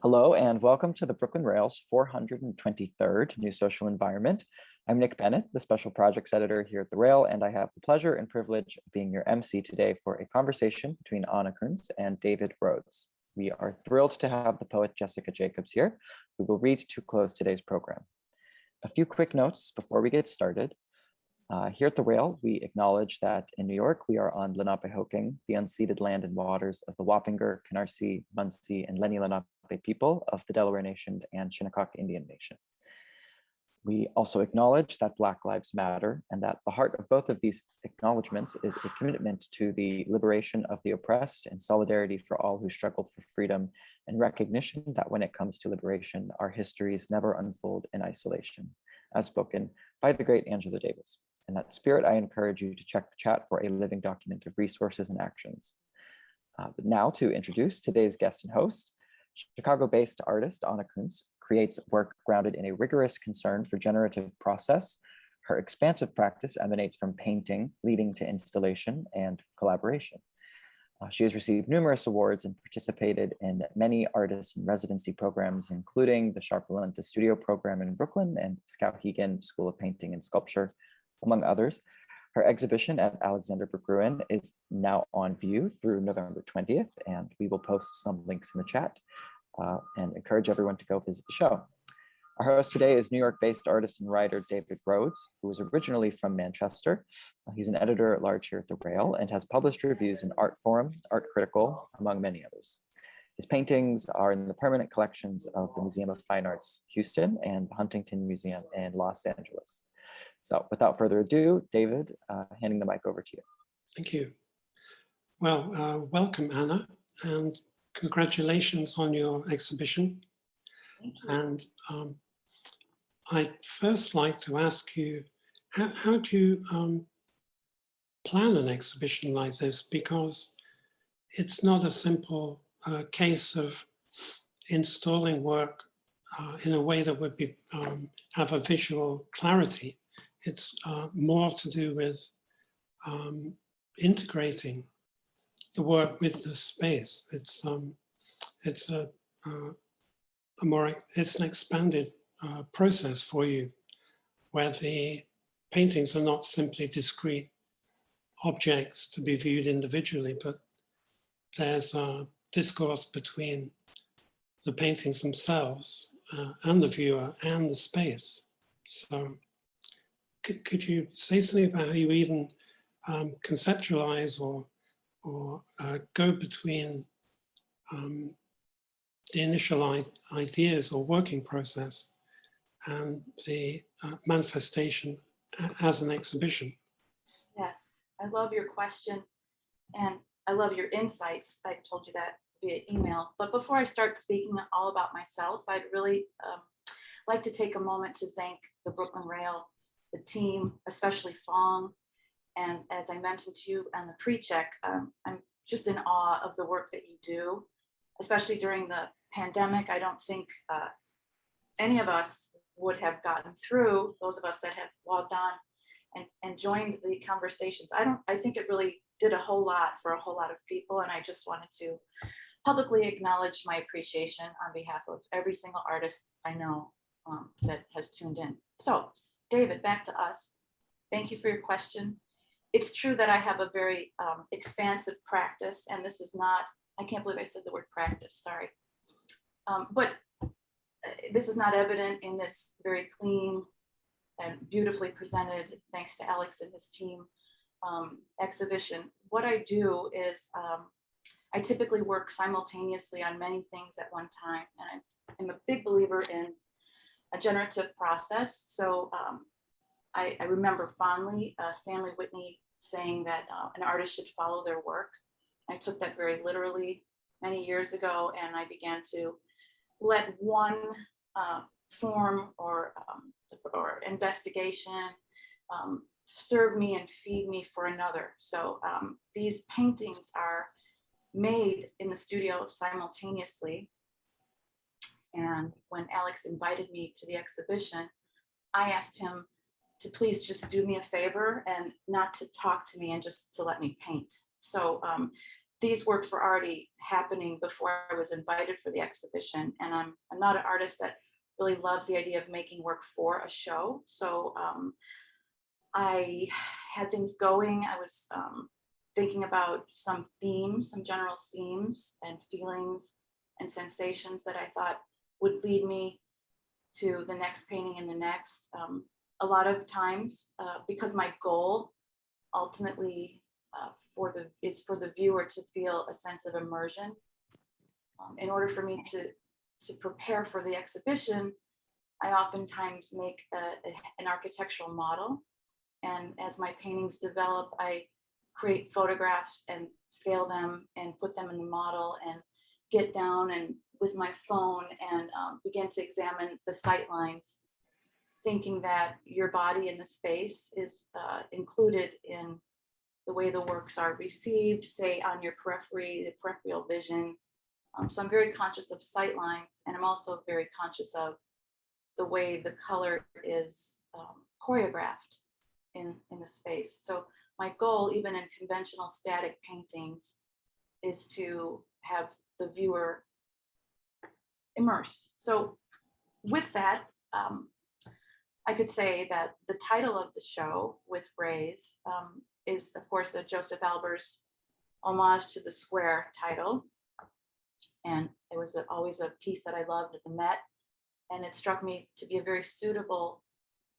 Hello and welcome to the Brooklyn Rail's 423rd New Social Environment. I'm Nick Bennett, the Special Projects Editor here at the Rail, and I have the pleasure and privilege of being your MC today for a conversation between Anna Kunz and David Rhodes. We are thrilled to have the poet Jessica Jacobs here, who will read to close today's program. A few quick notes before we get started. Here at the Rail, we acknowledge that in New York, we are on Lenapehoking, the unceded land and waters of the Wappinger, Canarsie, Munsee, and Lenni Lenape people of the Delaware Nation and Shinnecock Indian Nation. We also acknowledge that Black Lives Matter and that the heart of both of these acknowledgements is a commitment to the liberation of the oppressed and solidarity for all who struggle for freedom and recognition that when it comes to liberation, our histories never unfold in isolation, as spoken by the great Angela Davis. In that spirit, I encourage you to check the chat for a living document of resources and actions. But now to introduce today's guest and host, Chicago-based artist Anna Kunz creates work grounded in a rigorous concern for generative process. Her expansive practice emanates from painting, leading to installation and collaboration. She has received numerous awards and participated in many artist in residency programs, including the Sharpe-Walentas Studio Program in Brooklyn and Skowhegan School of Painting and Sculpture, among others. Her exhibition at Alexander Brook Ruin is now on view through November 20th, and we will post some links in the chat and encourage everyone to go visit the show. Our host today is New York-based artist and writer David Rhodes, who is originally from Manchester. He's an editor-at-large here at the Rail and has published reviews in Art Forum, Art Critical, among many others. His paintings are in the permanent collections of the Museum of Fine Arts, Houston, and the Huntington Museum in Los Angeles. So without further ado, David, handing the mic over to you. Thank you. Well, welcome, Anna, and congratulations on your exhibition. Thank you. And I'd first like to ask you, how do you plan an exhibition like this? Because it's not a simple case of installing work in a way that would be have a visual clarity. It's more to do with integrating the work with the space. It's an expanded process for you, where the paintings are not simply discrete objects to be viewed individually, but there's a discourse between the paintings themselves and the viewer and the space. So could you say something about how you even conceptualize or go between the initial ideas or working process and the manifestation as an exhibition? Yes, I love your question and I love your insights. I told you that via email. But before I start speaking all about myself, I'd really like to take a moment to thank the Brooklyn Rail, the team, especially Fong. And as I mentioned to you on the pre-check, I'm just in awe of the work that you do, especially during the pandemic. I don't think any of us would have gotten through, those of us that have logged on and joined the conversations. I think it really did a whole lot for a whole lot of people. And I just wanted to publicly acknowledge my appreciation on behalf of every single artist I know that has tuned in. So David, back to us. Thank you for your question. It's true that I have a very expansive practice, and this is not, I can't believe I said the word practice, sorry. But this is not evident in this very clean and beautifully presented, thanks to Alex and his team, exhibition. What I do is I typically work simultaneously on many things at one time, and I'm a big believer in a generative process. So I remember fondly Stanley Whitney saying that an artist should follow their work. I took that very literally many years ago, and I began to let one form or investigation serve me and feed me for another. So these paintings are made in the studio simultaneously. And when Alex invited me to the exhibition, I asked him to please just do me a favor and not to talk to me and just to let me paint. So these works were already happening before I was invited for the exhibition. And I'm not an artist that really loves the idea of making work for a show. So I had things going. I was thinking about some themes, some general themes and feelings and sensations that I thought would lead me to the next painting and the next. A lot of times, because my goal ultimately is for the viewer to feel a sense of immersion. In order for me to prepare for the exhibition, I oftentimes make an architectural model. And as my paintings develop, I create photographs and scale them and put them in the model and get down and with my phone and begin to examine the sight lines, thinking that your body in the space is included in the way the works are received, say on your periphery, the peripheral vision. So I'm very conscious of sight lines, and I'm also very conscious of the way the color is choreographed in the space. So my goal, even in conventional static paintings, is to have the viewer immersed. So with that, I could say that the title of the show, With Rays, is of course a Joseph Albers homage to the Square title. And it was always a piece that I loved at the Met. And it struck me to be a very suitable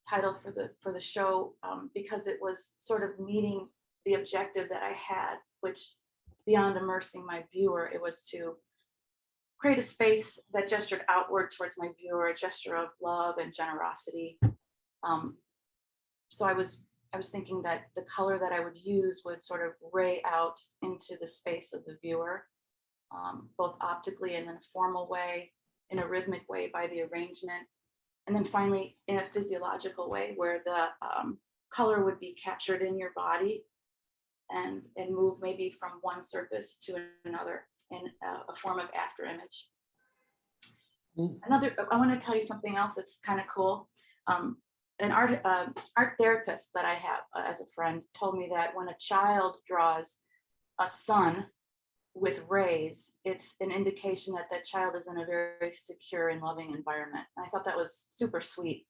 title for the show because it was sort of meeting the objective that I had, which beyond immersing my viewer, it was to create a space that gestured outward towards my viewer, a gesture of love and generosity. So I was thinking that the color that I would use would sort of ray out into the space of the viewer, both optically and in a formal way, in a rhythmic way by the arrangement, and then finally in a physiological way where the color would be captured in your body and move maybe from one surface to another in a form of after image. I want to tell you something else that's kind of cool. An art therapist that I have as a friend told me that when a child draws a sun with rays, it's an indication that that child is in a very secure and loving environment. And I thought that was super sweet.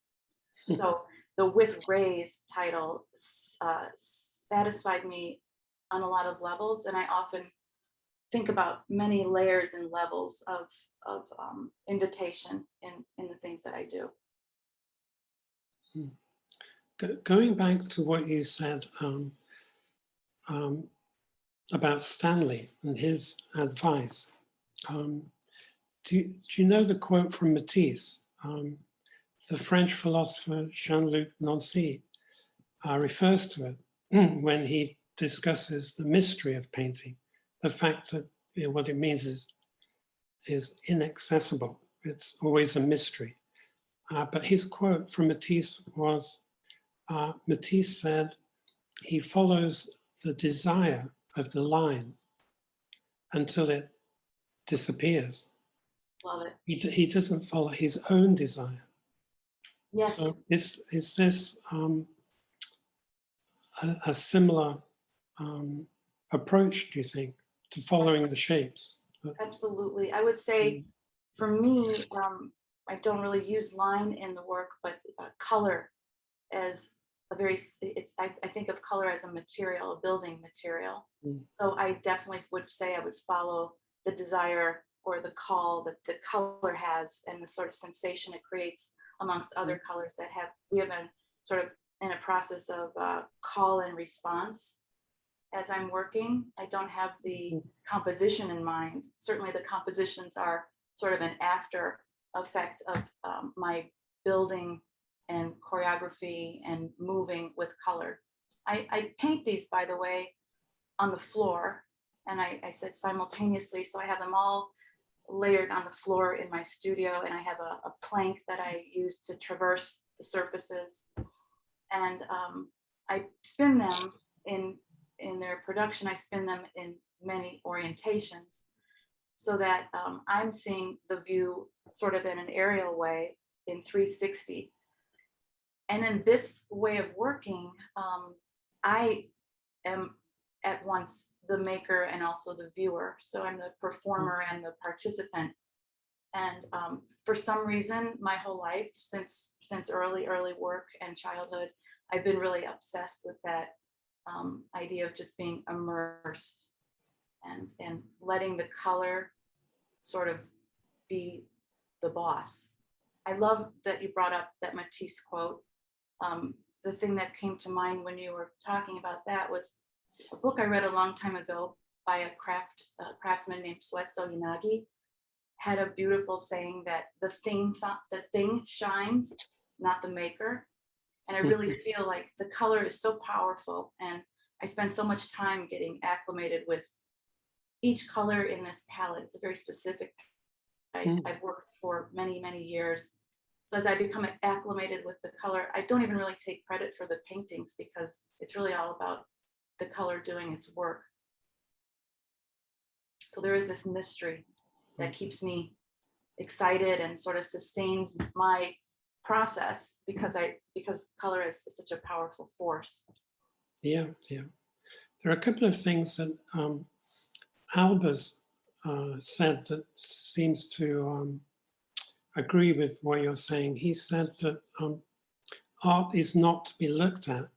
So the With Rays title satisfied me on a lot of levels, and I often think about many layers and levels of invitation in the things that I do. Going back to what you said about Stanley and his advice, do you know the quote from Matisse? The French philosopher Jean-Luc Nancy refers to it when he discusses the mystery of painting, the fact that what it means is inaccessible. It's always a mystery. But his quote from Matisse was, Matisse said, he follows the desire of the line until it disappears. Love it. He doesn't follow his own desire. Yes. So is this a similar approach, do you think, to following the shapes? Absolutely. I would say for me, I don't really use line in the work, but color as a very, I think of color as a material, a building material. So I definitely would say I would follow the desire or the call that the color has and the sort of sensation it creates amongst other colors that we have been sort of in a process of call and response. As I'm working, I don't have the composition in mind. Certainly the compositions are sort of an after effect of my building and choreography and moving with color. I paint these, by the way, on the floor, and I said simultaneously, so I have them all layered on the floor in my studio, and I have a plank that I use to traverse the surfaces, and I spin them in their production. I spin them in many orientations so that I'm seeing the view sort of in an aerial way in 360. And in this way of working, I am at once the maker and also the viewer. So I'm the performer and the participant. And for some reason, my whole life, since early work and childhood, I've been really obsessed with that idea of just being immersed and letting the color sort of be the boss. I love that you brought up that Matisse quote. The thing that came to mind when you were talking about that was a book I read a long time ago by a craftsman named Suetsuo Yanagi. Had a beautiful saying that the thing shines, not the maker. And I really feel like the color is so powerful, and I spend so much time getting acclimated with each color in this palette. It's a very specific palette. I've worked for many years. So as I become acclimated with the color, I don't even really take credit for the paintings because it's really all about the color doing its work. So there is this mystery that keeps me excited and sort of sustains my process because color is such a powerful force. Yeah. There are a couple of things that Albers said that seems to agree with what you're saying. He said that art is not to be looked at,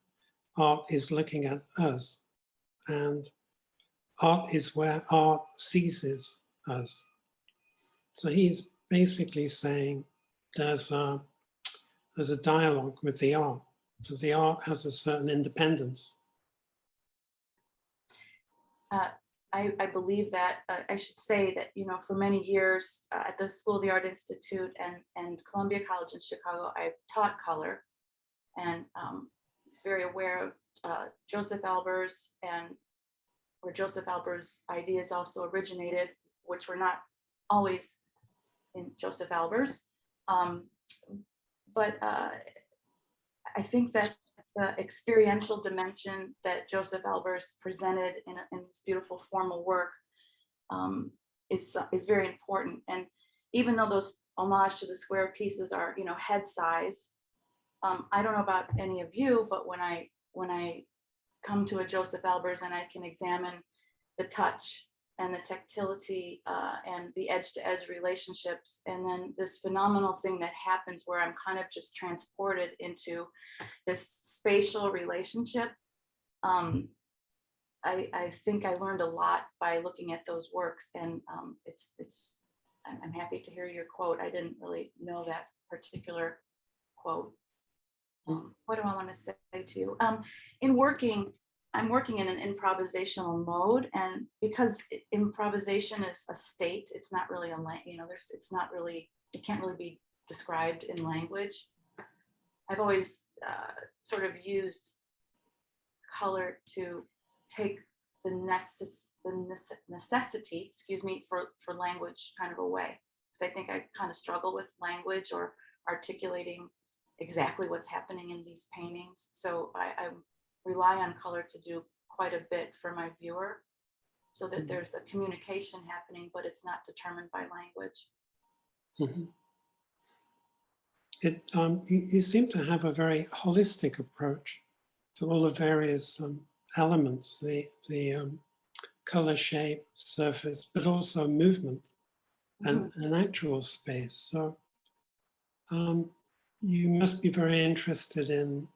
art is looking at us, and art is where art seizes us. So he's basically saying there's a dialogue with the art. So the art has a certain independence. I believe that. I should say that, you know, for many years at the School of the Art Institute and Columbia College in Chicago, I've taught color, and very aware of Joseph Albers and where Joseph Albers' ideas also originated, which were not always in Joseph Albers. But I think that the experiential dimension that Joseph Albers presented in this beautiful formal work is very important. And even though those homage to the square pieces are, you know, head size, I don't know about any of you, but when I come to a Joseph Albers and I can examine the touch and the tactility and the edge-to-edge relationships, and then this phenomenal thing that happens where I'm kind of just transported into this spatial relationship. I think I learned a lot by looking at those works, and I'm happy to hear your quote. I didn't really know that particular quote. What do I want to say to you? I'm working in an improvisational mode, and because improvisation is a state, it's not really it can't really be described in language. I've always sort of used color to take the necessity, for language kind of away, because I think I kind of struggle with language or articulating exactly what's happening in these paintings. So I rely on color to do quite a bit for my viewer, so that there's a communication happening, but it's not determined by language. You seem to have a very holistic approach to all the various elements, the color, shape, surface, but also movement and actual space. So you must be very interested in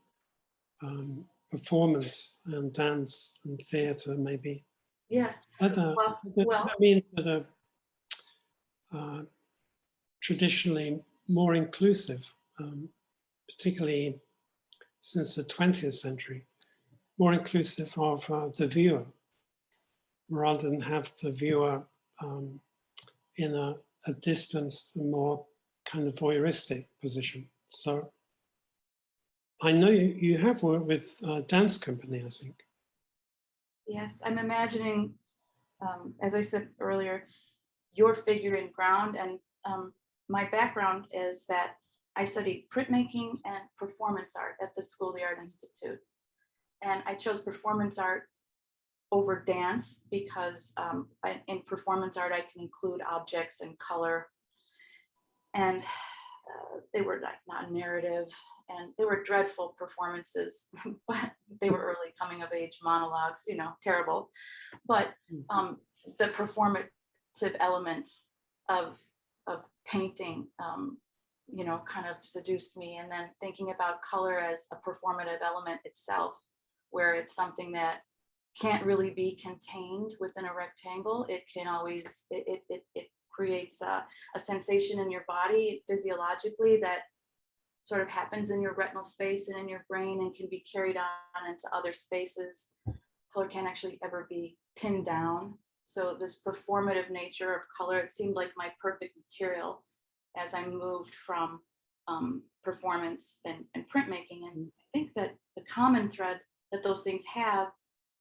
performance and dance and theater, maybe. Yes. Other means that are traditionally more inclusive, particularly since the 20th century, more inclusive of the viewer, rather than have the viewer in a distanced, more kind of voyeuristic position. So I know you have worked with a dance company, I think. Yes, I'm imagining, as I said earlier, your figure in ground, and my background is that I studied printmaking and performance art at the School of the Art Institute. And I chose performance art over dance because in performance art, I can include objects and color. And they were not narrative, and they were dreadful performances, but they were early coming of age monologues, you know, terrible. But the performative elements of painting, you know, kind of seduced me. And then thinking about color as a performative element itself, where it's something that can't really be contained within a rectangle. It can always, it creates a sensation in your body physiologically that sort of happens in your retinal space and in your brain and can be carried on into other spaces. Color can't actually ever be pinned down. So this performative nature of color, it seemed like my perfect material as I moved from performance and printmaking. And I think that the common thread that those things have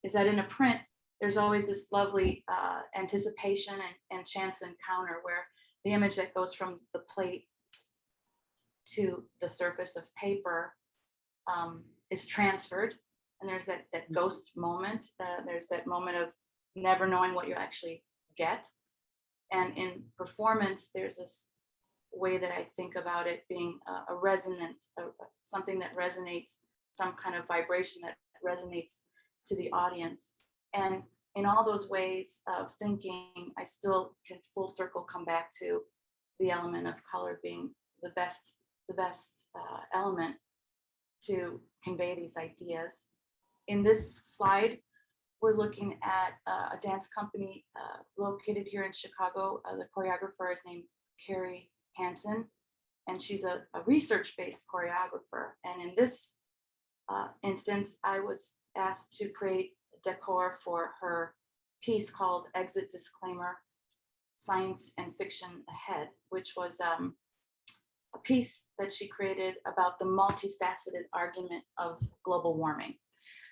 is that in a print, there's always this lovely anticipation and chance encounter where the image that goes from the plate to the surface of paper is transferred. And there's that ghost moment. There's that moment of never knowing what you actually get. And in performance, there's this way that I think about it being a resonant, something that resonates, some kind of vibration that resonates to the audience. And in all those ways of thinking, I still can full circle come back to the element of color being the best element to convey these ideas. In this slide, we're looking at a dance company located here in Chicago. The choreographer is named Carrie Hansen, and she's a research-based choreographer. And in this instance, I was asked to create decor for her piece called Exit Disclaimer, Science and Fiction Ahead, which was a piece that she created about the multifaceted argument of global warming.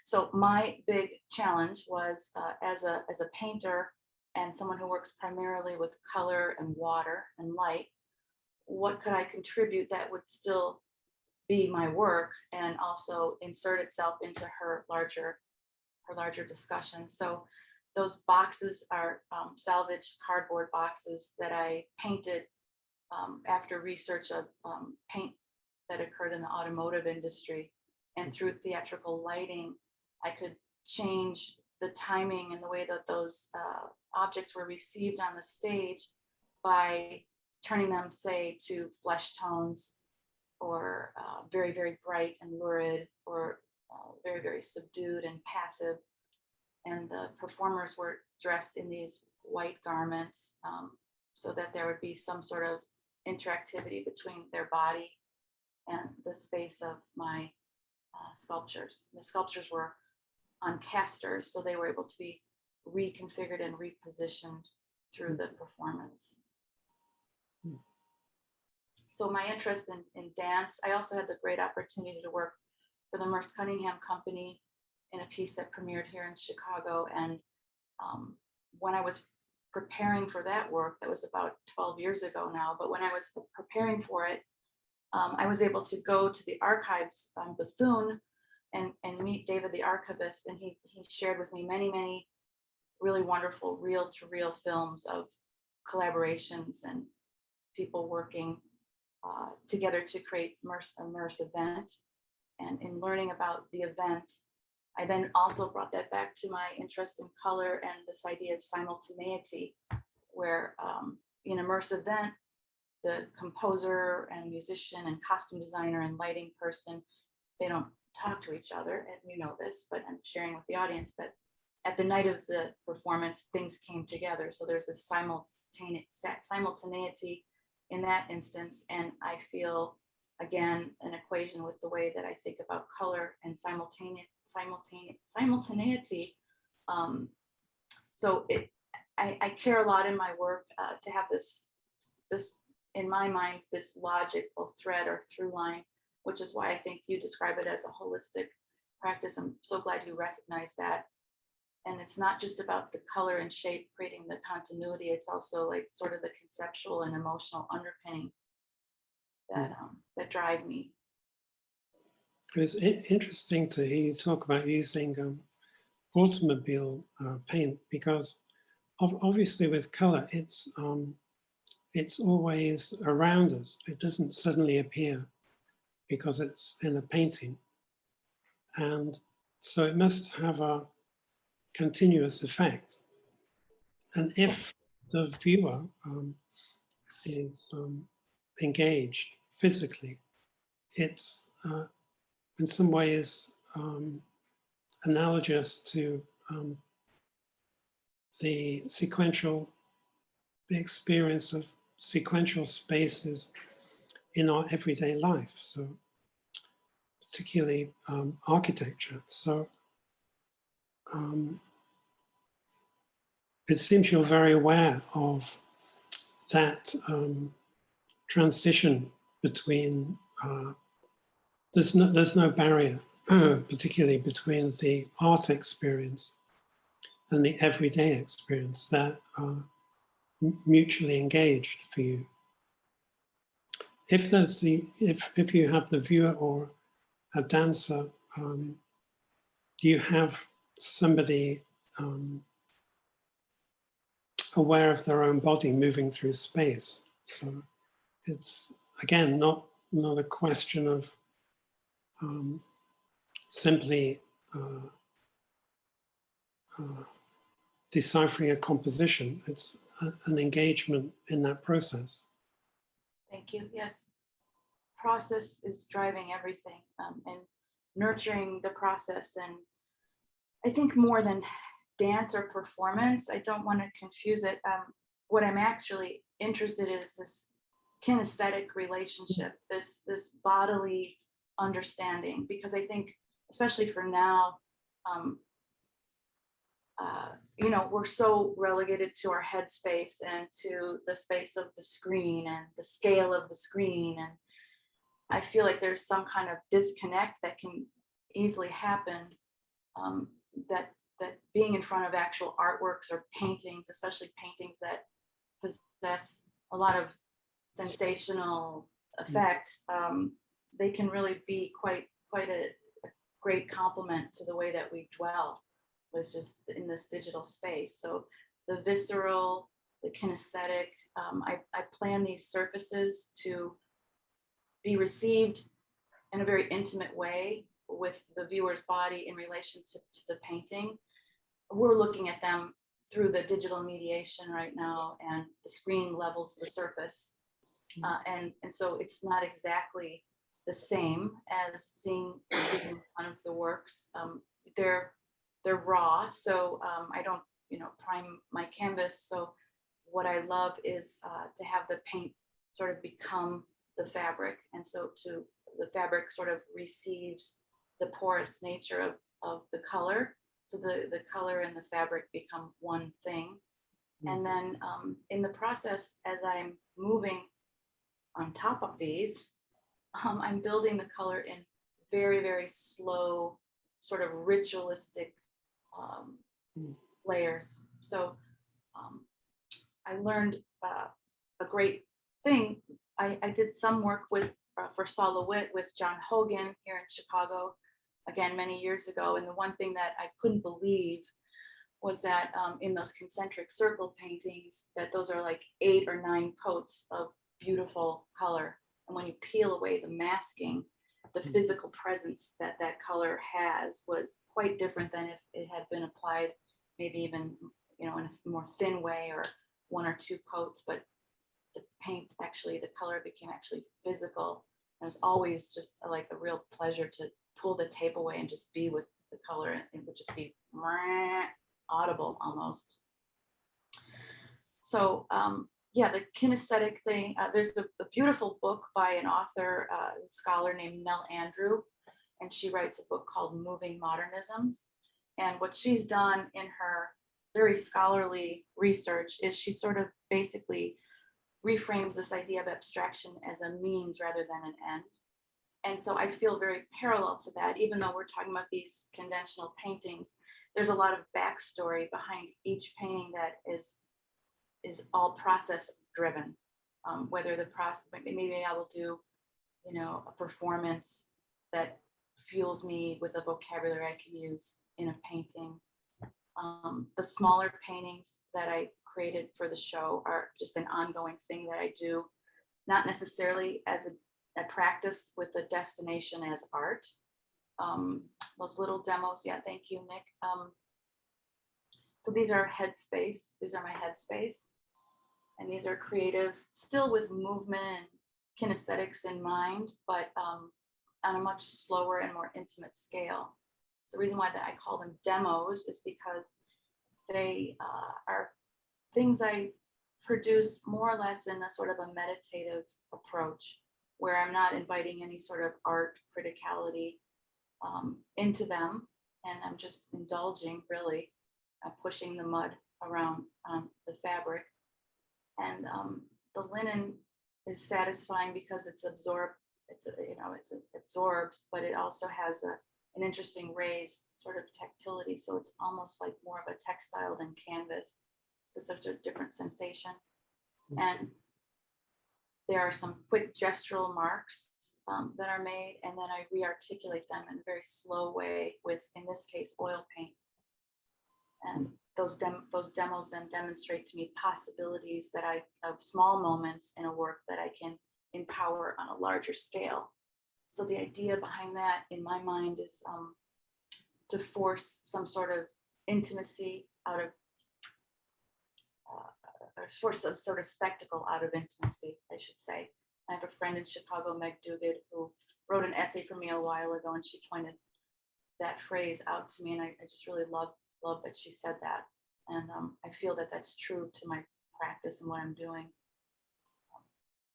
So my big challenge was as a painter and someone who works primarily with color and water and light, what could I contribute that would still be my work and also insert itself into her larger discussion. So those boxes are salvaged cardboard boxes that I painted after research of paint that occurred in the automotive industry. And through theatrical lighting, I could change the timing and the way that those objects were received on the stage by turning them, say, to flesh tones, or very, very bright and lurid, or very, very subdued and passive. And the performers were dressed in these white garments so that there would be some sort of interactivity between their body and the space of my sculptures. The sculptures were on casters, so they were able to be reconfigured and repositioned through the performance. So my interest in dance, I also had the great opportunity to work for the Merce Cunningham Company in a piece that premiered here in Chicago. And when I was preparing for that work, that was about 12 years ago now, but when I was preparing for it, I was able to go to the archives on Bethune and meet David the archivist, and he shared with me many really wonderful reel-to-reel films of collaborations and people working together to create a Merce event. And in learning about the event, I then also brought that back to my interest in color and this idea of simultaneity, where in a Merce event, the composer and musician and costume designer and lighting person, they don't talk to each other, and you know this, but I'm sharing with the audience that at the night of the performance, things came together. So there's a simultaneity in that instance, and I feel, again, an equation with the way that I think about color and simultaneity. So I care a lot in my work to have this, in my mind, this logical thread or through line, which is why I think you describe it as a holistic practice. I'm so glad you recognize that. And it's not just about the color and shape creating the continuity, it's also like sort of the conceptual and emotional underpinning that drive me. It's interesting to hear you talk about using automobile paint, because obviously with color, it's it's always around us. It doesn't suddenly appear because it's in a painting. And so it must have a continuous effect. And if the viewer is engaged physically, it's in some ways analogous to the experience of sequential spaces in our everyday life. So particularly architecture. So it seems you're very aware of that transition between, there's no barrier, particularly between the art experience and the everyday experience that are mutually engaged for you. If there's if you have the viewer or a dancer, you have somebody aware of their own body moving through space. So it's, again, not a question of simply deciphering a composition. It's an engagement in that process. Thank you. Yes. Process is driving everything, and nurturing the process. And I think more than dance or performance, I don't want to confuse it. What I'm actually interested in is this kinesthetic relationship, this bodily understanding, because I think, especially for now, you know, we're so relegated to our headspace and to the space of the screen and the scale of the screen. And I feel like there's some kind of disconnect that can easily happen, that being in front of actual artworks or paintings, especially paintings that possess a lot of sensational effect, they can really be quite a great complement to the way that we dwell, was just in this digital space. So the visceral, the kinesthetic, I plan these surfaces to be received in a very intimate way with the viewer's body in relation to the painting. We're looking at them through the digital mediation right now, and the screen levels the surface. And so it's not exactly the same as seeing in front of the works. They're raw, so I don't, you know, prime my canvas. So what I love is to have the paint sort of become the fabric, and so the fabric sort of receives the porous nature of the color. So the color and the fabric become one thing. And then in the process, as I'm moving on top of these, I'm building the color in very, very slow, sort of ritualistic layers. So I learned a great thing. I did some work for Solowit with John Hogan here in Chicago, again, many years ago. And the one thing that I couldn't believe was that in those concentric circle paintings, that those are like 8 or 9 coats of beautiful color. And when you peel away the masking, the physical presence that that color has was quite different than if it had been applied, maybe even, you know, in a more thin way, or 1 or 2 coats. But the paint, actually, the color became actually physical. It was always just like a real pleasure to pull the tape away and just be with the color, and it would just be audible almost. So yeah, the kinesthetic thing, there's a beautiful book by an author, scholar named Nell Andrew, and she writes a book called Moving Modernism. And what she's done in her very scholarly research is she sort of basically reframes this idea of abstraction as a means rather than an end. And so I feel very parallel to that. Even though we're talking about these conventional paintings, there's a lot of backstory behind each painting that is all process driven. Whether the process, maybe I will do, you know, a performance that fuels me with a vocabulary I can use in a painting. The smaller paintings that I created for the show are just an ongoing thing that I do, not necessarily as a practice with a destination as art. Those little demos, yeah, thank you, Nick. So these are headspace, these are my headspace. And these are creative, still with movement and kinesthetics in mind, but on a much slower and more intimate scale. So the reason why that I call them demos is because they are things I produce more or less in a sort of a meditative approach, where I'm not inviting any sort of art criticality into them, and I'm just indulging, really, pushing the mud around on the fabric. And the linen is satisfying because it's absorbed, it absorbs, but it also has an interesting raised sort of tactility. So it's almost like more of a textile than canvas. It's such a different sensation. And there are some quick gestural marks that are made, and then I re-articulate them in a very slow way with, in this case, oil paint. And those demos then demonstrate to me possibilities of small moments in a work that I can empower on a larger scale. So the idea behind that, in my mind, is to force some sort of intimacy out of, or force some sort of spectacle out of intimacy, I should say. I have a friend in Chicago, Meg Duguid, who wrote an essay for me a while ago, and she pointed that phrase out to me, and I just really love that she said that. And I feel that that's true to my practice and what I'm doing,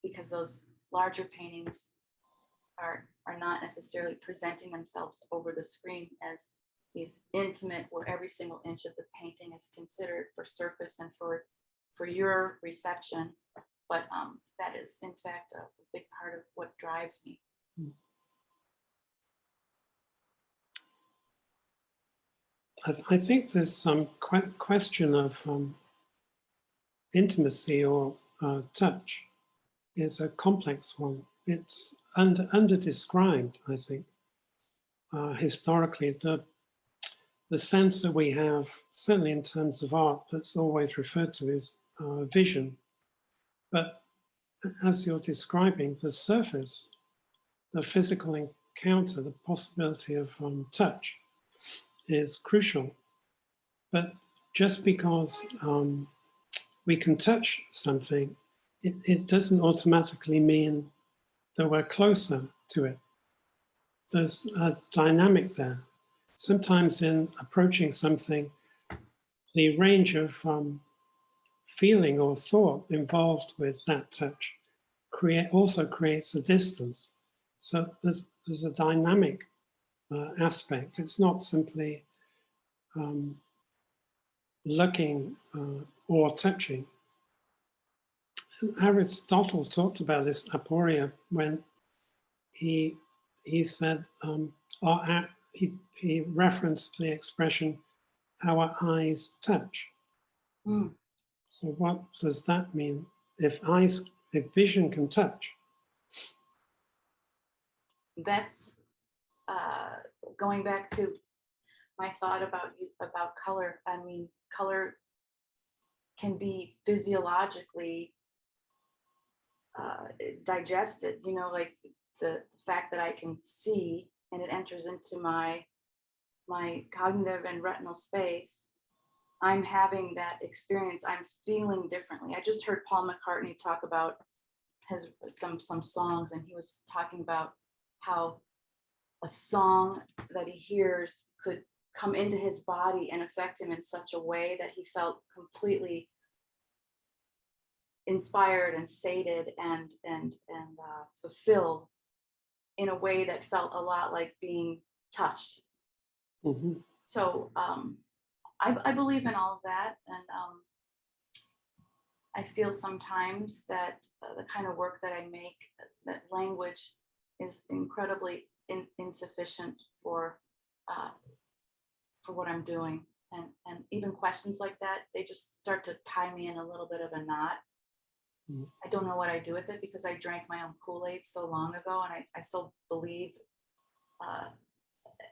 because those larger paintings are not necessarily presenting themselves over the screen as these intimate, where every single inch of the painting is considered for surface and for your reception, but that is in fact a big part of what drives me. I think there's some question of intimacy or touch is a complex one. It's under-described, I think. Historically, the sense that we have, certainly in terms of art, that's always referred to as vision. But as you're describing, the surface, the physical encounter, the possibility of touch is crucial. But just because we can touch something, it doesn't automatically mean that we're closer to it. There's a dynamic there. Sometimes in approaching something, the range of feeling or thought involved with that touch also creates a distance. So there's a dynamic aspect. It's not simply looking or touching. Aristotle talked about this aporia when he said, he referenced the expression, our eyes touch. So what does that mean? If vision can touch? That's going back to my thought about color. I mean, color can be physiologically digested, like the fact that I can see and it enters into my cognitive and retinal space. I'm having that experience. I'm feeling differently. I just heard Paul McCartney talk about some songs, and he was talking about how a song that he hears could come into his body and affect him in such a way that he felt completely inspired and sated and fulfilled in a way that felt a lot like being touched. Mm-hmm. So I believe in all of that, and I feel sometimes that the kind of work that I make, that language is incredibly insufficient for what I'm doing, and even questions like that, they just start to tie me in a little bit of a knot. I don't know what I do with it, because I drank my own Kool-Aid so long ago, and I so believe,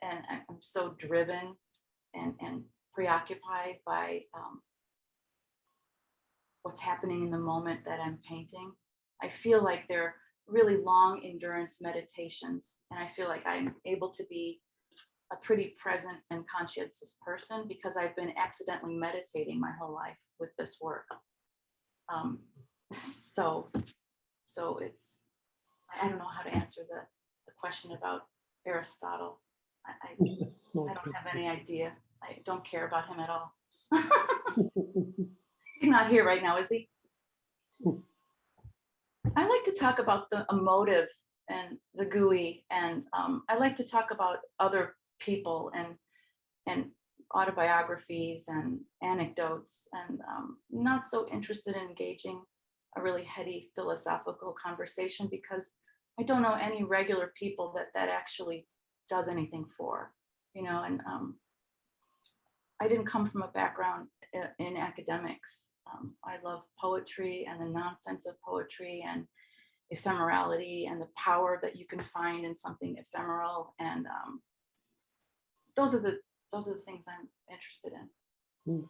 and I'm so driven and preoccupied by what's happening in the moment that I'm painting. I feel like they're really long endurance meditations, and I feel like I'm able to be a pretty present and conscientious person because I've been accidentally meditating my whole life with this work. So it's, I don't know how to answer the question about Aristotle. I don't have any idea. I don't care about him at all. He's not here right now, is he? I like to talk about the emotive and the gooey, and I like to talk about other people and autobiographies and anecdotes, and not so interested in engaging a really heady philosophical conversation because I don't know any regular people that actually does anything for, you know, and I didn't come from a background in academics. I love poetry and the nonsense of poetry and ephemerality and the power that you can find in something ephemeral, and those are the things I'm interested in.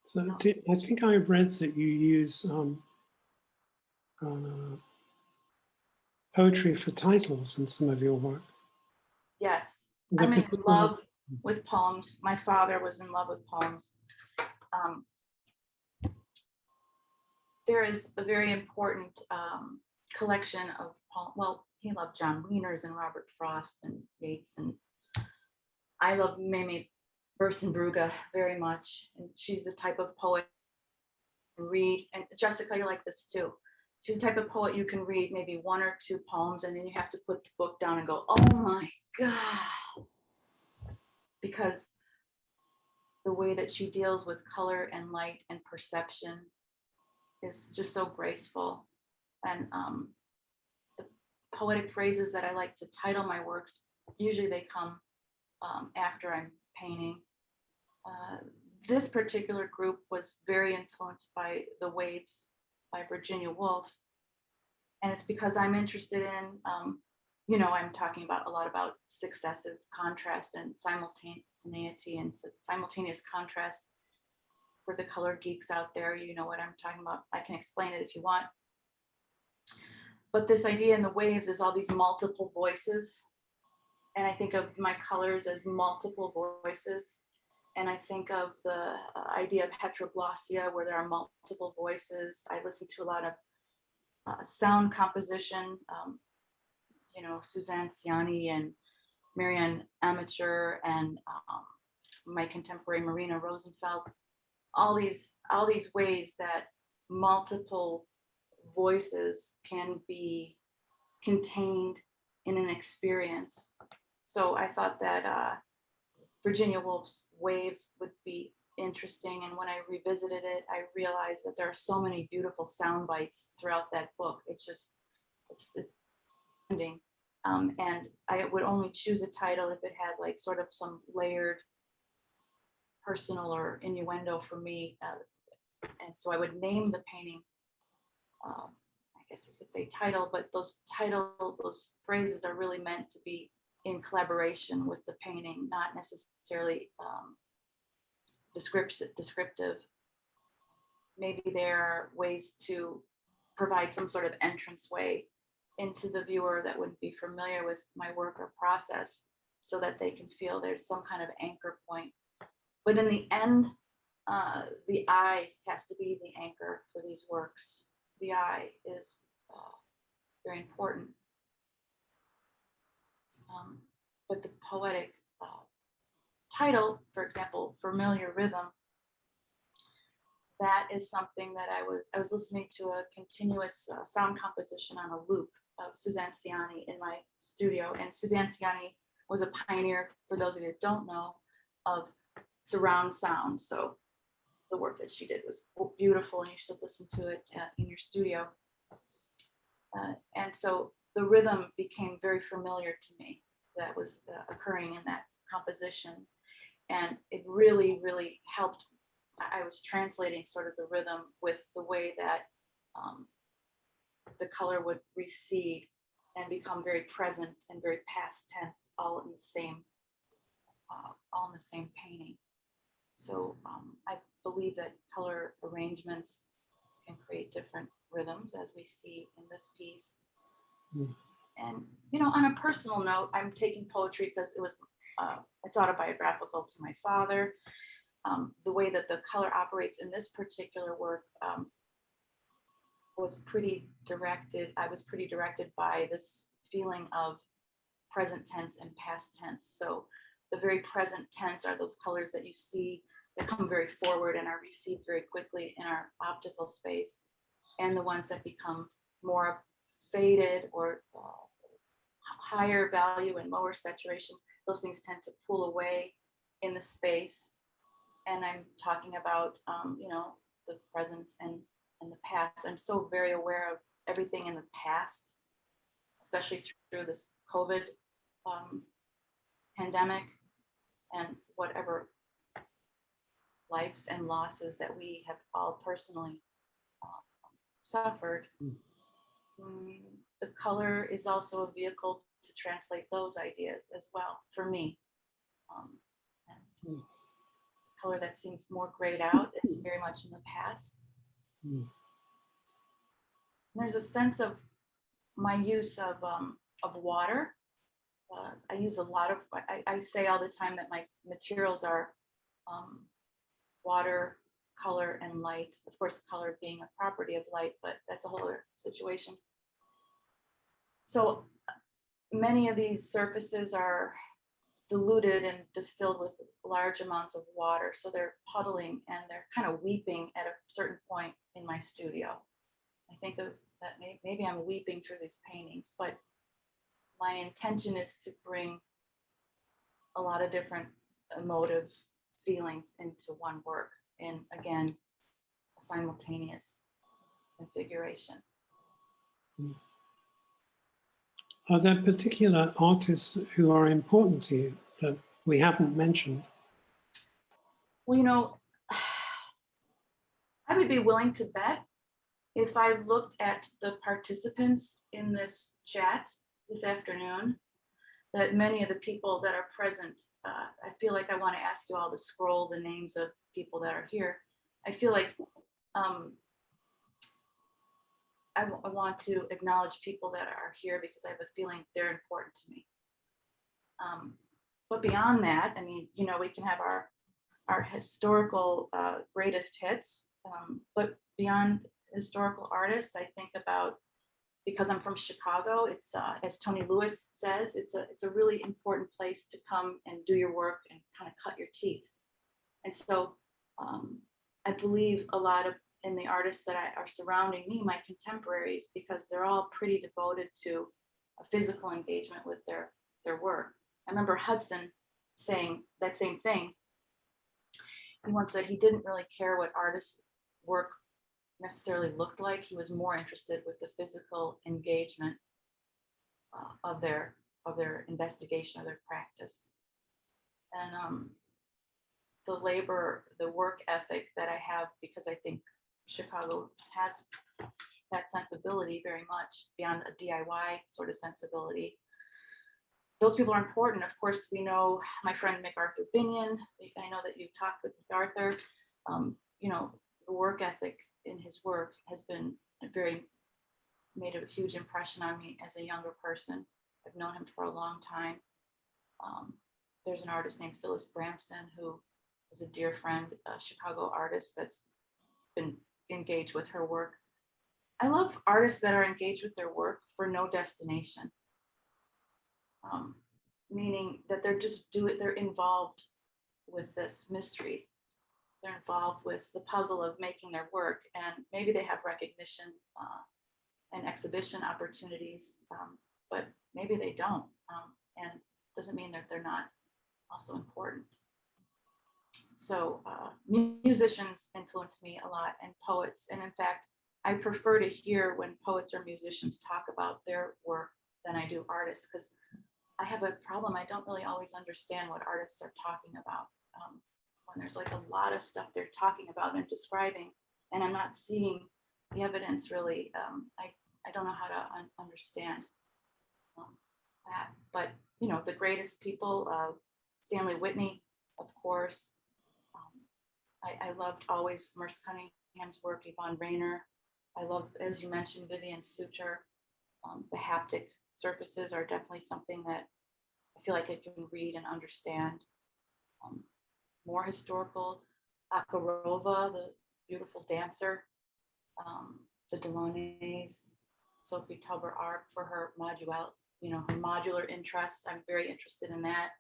So I think I read that you use poetry for titles in some of your work. Yes, I'm in love with poems. My father was in love with poems. There is a very important collection of poems. Well, he loved John Wieners and Robert Frost and Yeats, and I love Mimi Bersenbrugge very much. And she's the type of poet you read, and Jessica, you like this too. She's the type of poet you can read maybe one or two poems, and then you have to put the book down and go, oh my God. Because the way that she deals with color and light and perception is just so graceful. And the poetic phrases that I like to title my works, usually they come after I'm painting. This particular group was very influenced by The Waves by Virginia Woolf. And it's because I'm interested in, you know, I'm talking about a lot about successive contrast and simultaneity and simultaneous contrast. For the color geeks out there, you know what I'm talking about. I can explain it if you want. But this idea in The Waves is all these multiple voices. And I think of my colors as multiple voices. And I think of the idea of heteroglossia, where there are multiple voices. I listen to a lot of sound composition, you know, Suzanne Ciani and Marianne Amateur and my contemporary Marina Rosenfeld. All these ways that multiple voices can be contained in an experience. So I thought that Virginia Woolf's Waves would be interesting. And when I revisited it, I realized that there are so many beautiful sound bites throughout that book. It's just, it's ending. And I would only choose a title if it had like sort of some layered personal or innuendo for me. And so I would name the painting, I guess you could say title, but those phrases are really meant to be in collaboration with the painting, not necessarily descriptive. Maybe there are ways to provide some sort of entranceway into the viewer that wouldn't be familiar with my work or process, so that they can feel there's some kind of anchor point. But in the end, the eye has to be the anchor for these works. The eye is very important. But the poetic title, for example, Familiar Rhythm, that is something that I was listening to a continuous sound composition on a loop of Suzanne Ciani in my studio. And Suzanne Ciani was a pioneer, for those of you that don't know, of surround sound. So the work that she did was beautiful, and you should listen to it in your studio. And so the rhythm became very familiar to me that was occurring in that composition. And it really, really helped. I was translating sort of the rhythm with the way that the color would recede and become very present and very past tense, all in the same painting. So I believe that color arrangements can create different rhythms, as we see in this piece. Mm. And, you know, on a personal note, I'm taking poetry because it's autobiographical to my father. The way that the color operates in this particular work was pretty directed. I was pretty directed by this feeling of present tense and past tense. So the very present tense are those colors that you see that come very forward and are received very quickly in our optical space, and the ones that become more faded or higher value and lower saturation, those things tend to pull away in the space. And I'm talking about, you know, the present and the past. I'm so very aware of everything in the past, especially through this COVID pandemic and whatever lives and losses that we have all personally suffered. The color is also a vehicle to translate those ideas as well for me. Color that seems more grayed out is very much in the past. There's a sense of my use of water. I use a lot of, I say all the time that my materials are water, color, and light. Of course, color being a property of light, but that's a whole other situation. So many of these surfaces are diluted and distilled with large amounts of water. So they're puddling and they're kind of weeping at a certain point in my studio. I think of that, maybe I'm weeping through these paintings, but my intention is to bring a lot of different emotive feelings into one work, and again, a simultaneous configuration. Are there particular artists who are important to you that we haven't mentioned? Well, you know, I would be willing to bet if I looked at the participants in this chat this afternoon, that many of the people that are present, I feel like I want to ask you all to scroll the names of people that are here. I feel like I want to acknowledge people that are here because I have a feeling they're important to me. But beyond that, I mean, you know, we can have our historical greatest hits, but beyond historical artists, I think about, because I'm from Chicago, it's as Tony Lewis says, it's a really important place to come and do your work and kind of cut your teeth. And so I believe a lot of in the artists that are surrounding me, my contemporaries, because they're all pretty devoted to a physical engagement with their work. I remember Hudson saying that same thing. He once said he didn't really care what artists' work necessarily looked like. He was more interested with the physical engagement of their investigation, of their practice. And the work ethic that I have, because I think Chicago has that sensibility very much beyond a DIY sort of sensibility. Those people are important. Of course, we know my friend MacArthur Binion. I know that you've talked with MacArthur. You know, the work ethic in his work has been made a huge impression on me as a younger person. I've known him for a long time. There's an artist named Phyllis Bramson who is a dear friend, a Chicago artist that's been engaged with her work. I love artists that are engaged with their work for no destination, meaning that they're involved with this mystery. They're involved with the puzzle of making their work, and maybe they have recognition and exhibition opportunities, but maybe they don't, and doesn't mean that they're not also important. So musicians influence me a lot, and poets. And in fact, I prefer to hear when poets or musicians talk about their work than I do artists, because I have a problem. I don't really always understand what artists are talking about. When there's like a lot of stuff they're talking about and describing, and I'm not seeing the evidence really, I don't know how to understand that. But, you know, the greatest people, Stanley Whitney, of course. I loved always Merce Cunningham's work, Yvonne Rainer, I love, as you mentioned, Vivian's suture. The haptic surfaces are definitely something that I feel like I can read and understand. More historical, Akarova, the beautiful dancer, the Delaunay's, Sophie Tauber-Arp for her modular interest. I'm very interested in that.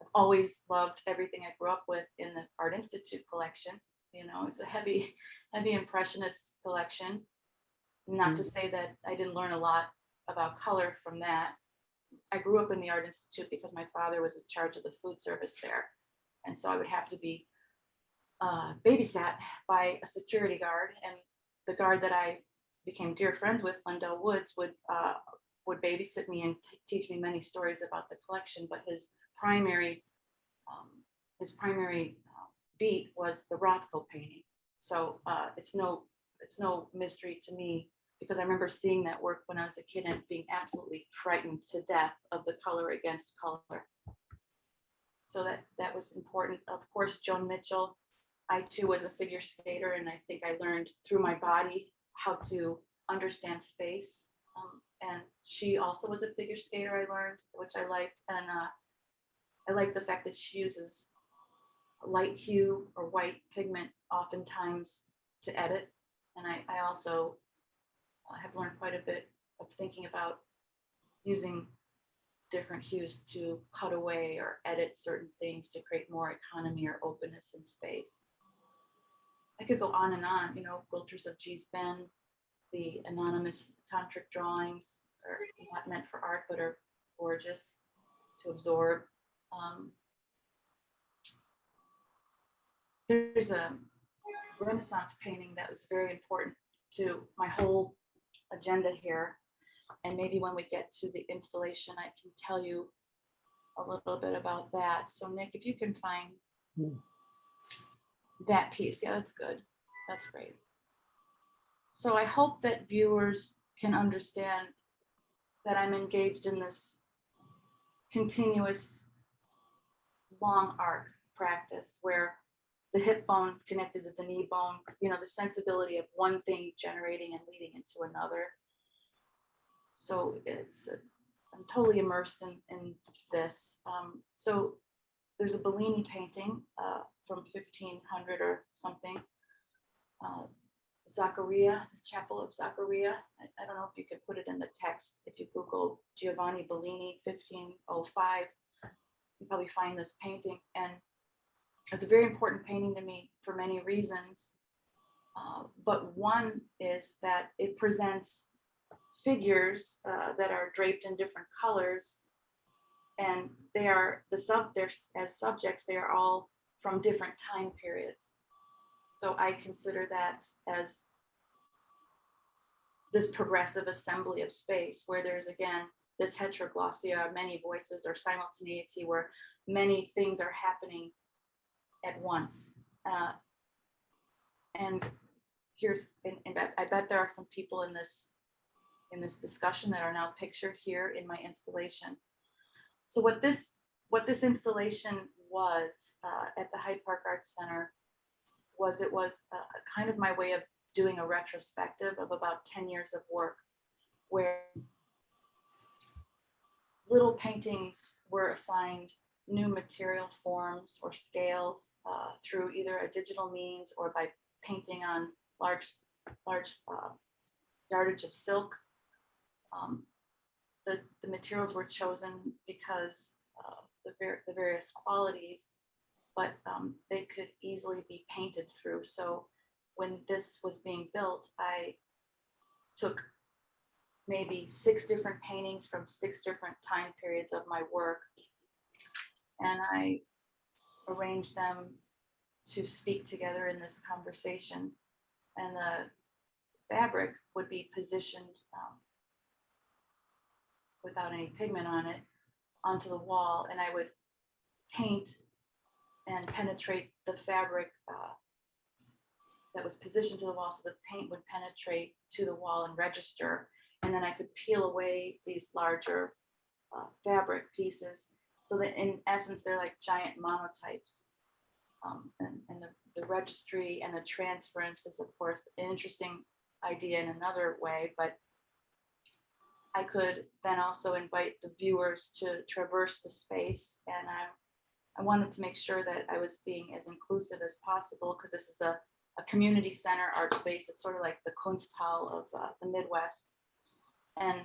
I've always loved everything I grew up with in the Art Institute collection. It's a heavy impressionist collection. Not to say that I didn't learn a lot about color from that. I grew up in the Art Institute because my father was in charge of the food service there. And so I would have to be babysat by a security guard. And the guard that I became dear friends with, Lendell Woods, would babysit me and teach me many stories about the collection. But his primary beat was the Rothko painting. So it's no mystery to me, because I remember seeing that work when I was a kid and being absolutely frightened to death of the color against color. So that was important. Of course, Joan Mitchell. I too was a figure skater, and I think I learned through my body how to understand space. And she also was a figure skater, I learned, which I liked. And I like the fact that she uses light hue or white pigment oftentimes to edit. And I also have learned quite a bit of thinking about using different hues to cut away or edit certain things to create more economy or openness in space. I could go on and on, quilters of G's Ben, the anonymous tantric drawings are not meant for art, but are gorgeous to absorb. There's a Renaissance painting that was very important to my whole agenda here. And maybe when we get to the installation, I can tell you a little bit about that. So Nick, if you can find that piece. Yeah, that's good. That's great. So I hope that viewers can understand that I'm engaged in this continuous long arc practice where the hip bone connected to the knee bone, the sensibility of one thing generating and leading into another. So I'm totally immersed in this. So there's a Bellini painting from 1500 or something. Zaccaria, the Chapel of Zaccaria. I don't know if you could put it in the text. If you Google Giovanni Bellini 1505, you probably find this painting. And it's a very important painting to me for many reasons. But one is that it presents figures that are draped in different colors, and they're as subjects, they are all from different time periods. So I consider that as this progressive assembly of space where there's, again, this heteroglossia, many voices, or simultaneity, where many things are happening at once. And I bet there are some people in this discussion that are now pictured here in my installation. So what this installation was at the Hyde Park Arts Center was kind of my way of doing a retrospective of about 10 years of work, where little paintings were assigned new material forms or scales through either a digital means or by painting on large yardage of silk. The materials were chosen because the various qualities, but they could easily be painted through. So when this was being built, I took maybe 6 different paintings from 6 different time periods of my work, and I arranged them to speak together in this conversation. And the fabric would be positioned without any pigment on it onto the wall, and I would paint and penetrate the fabric that was positioned to the wall, so the paint would penetrate to the wall and register, and then I could peel away these larger fabric pieces, so that in essence they're like giant monotypes. And the registry and the transference is, of course, an interesting idea in another way, but I could then also invite the viewers to traverse the space. And I wanted to make sure that I was being as inclusive as possible, because this is a community center art space. It's sort of like the Kunsthal of the Midwest. And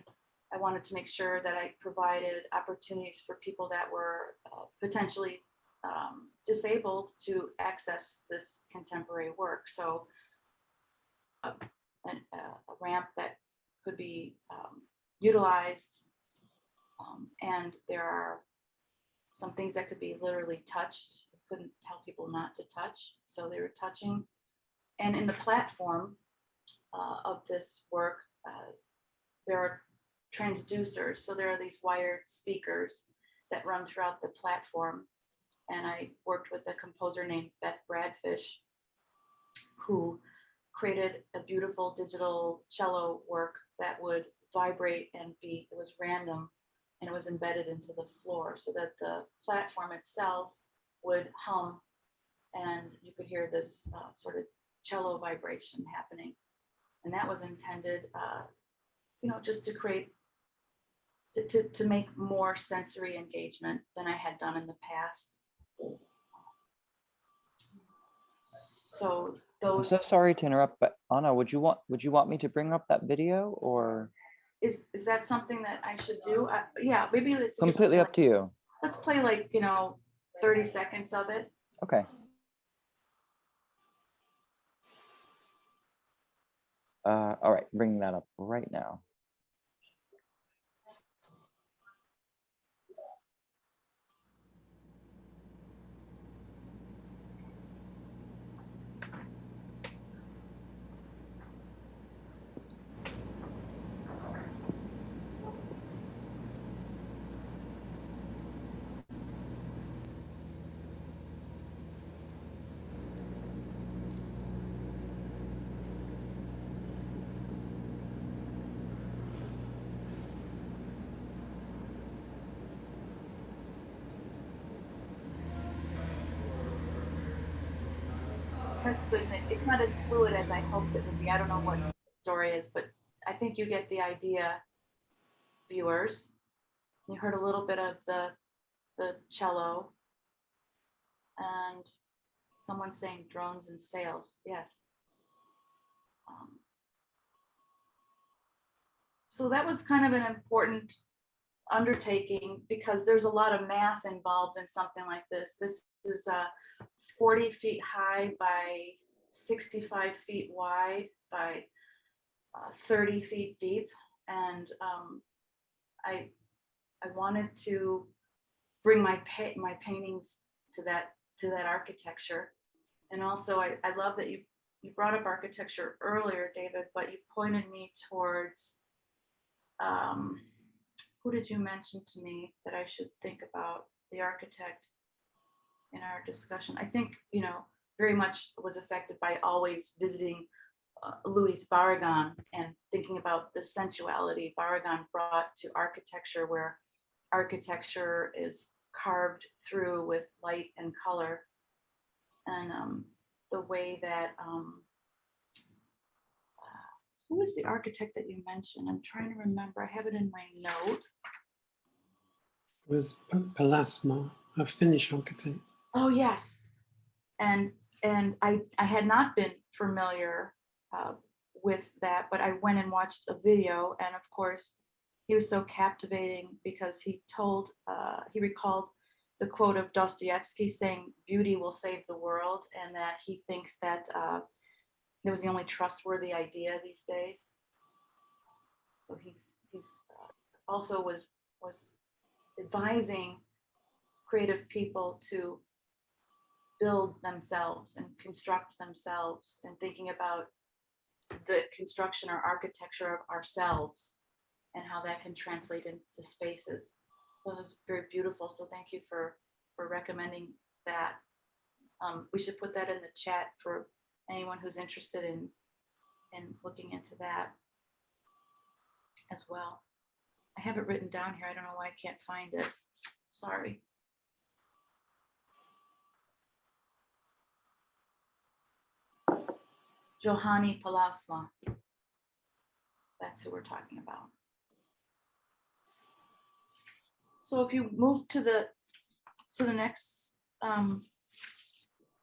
I wanted to make sure that I provided opportunities for people that were potentially disabled to access this contemporary work. So a ramp that could be utilized, and there are some things that could be literally touched. I couldn't tell people not to touch, so they were touching. And in the platform of this work, there are transducers. So there are these wired speakers that run throughout the platform. And I worked with a composer named Beth Bradfish, who created a beautiful digital cello work that would vibrate and it was random, and it was embedded into the floor so that the platform itself would hum, and you could hear this sort of cello vibration happening. And that was intended, just to create, to make more sensory engagement than I had done in the past. So I'm those. so sorry to interrupt, but Anna, would you want me to bring up that video, or? Is that something that I should do? Yeah, maybe. Completely up to you. Let's play 30 seconds of it. Okay. All right, bringing that up right now. That's good. It's not as fluid as I hoped it would be. I don't know what the story is, but I think you get the idea, viewers. You heard a little bit of the cello, and someone saying drones and sails. Yes. So that was kind of an important undertaking, because there's a lot of math involved in something like this. This is 40 feet high by 65 feet wide by 30 feet deep. And I wanted to bring my paintings to that architecture. And also I love that you brought up architecture earlier, David, but you pointed me towards, who did you mention to me that I should think about the architect in our discussion? I think, very much was affected by always visiting Louis Barragan and thinking about the sensuality Barragan brought to architecture, where architecture is carved through with light and color. And the way that, who is the architect that you mentioned? I'm trying to remember. I have it in my note. It was Palasma, a Finnish architect. Oh yes, and I had not been familiar with that, but I went and watched a video, and of course, he was so captivating because he recalled the quote of Dostoevsky saying, "Beauty will save the world," and that he thinks that it was the only trustworthy idea these days. So he's also was advising creative people to build themselves and construct themselves, and thinking about the construction or architecture of ourselves and how that can translate into spaces. That was very beautiful. So thank you for recommending that. We should put that in the chat for anyone who's interested in looking into that as well. I have it written down here. I don't know why I can't find it. Sorry. Johanni Palasma. that's who we're talking about. So if you move to the next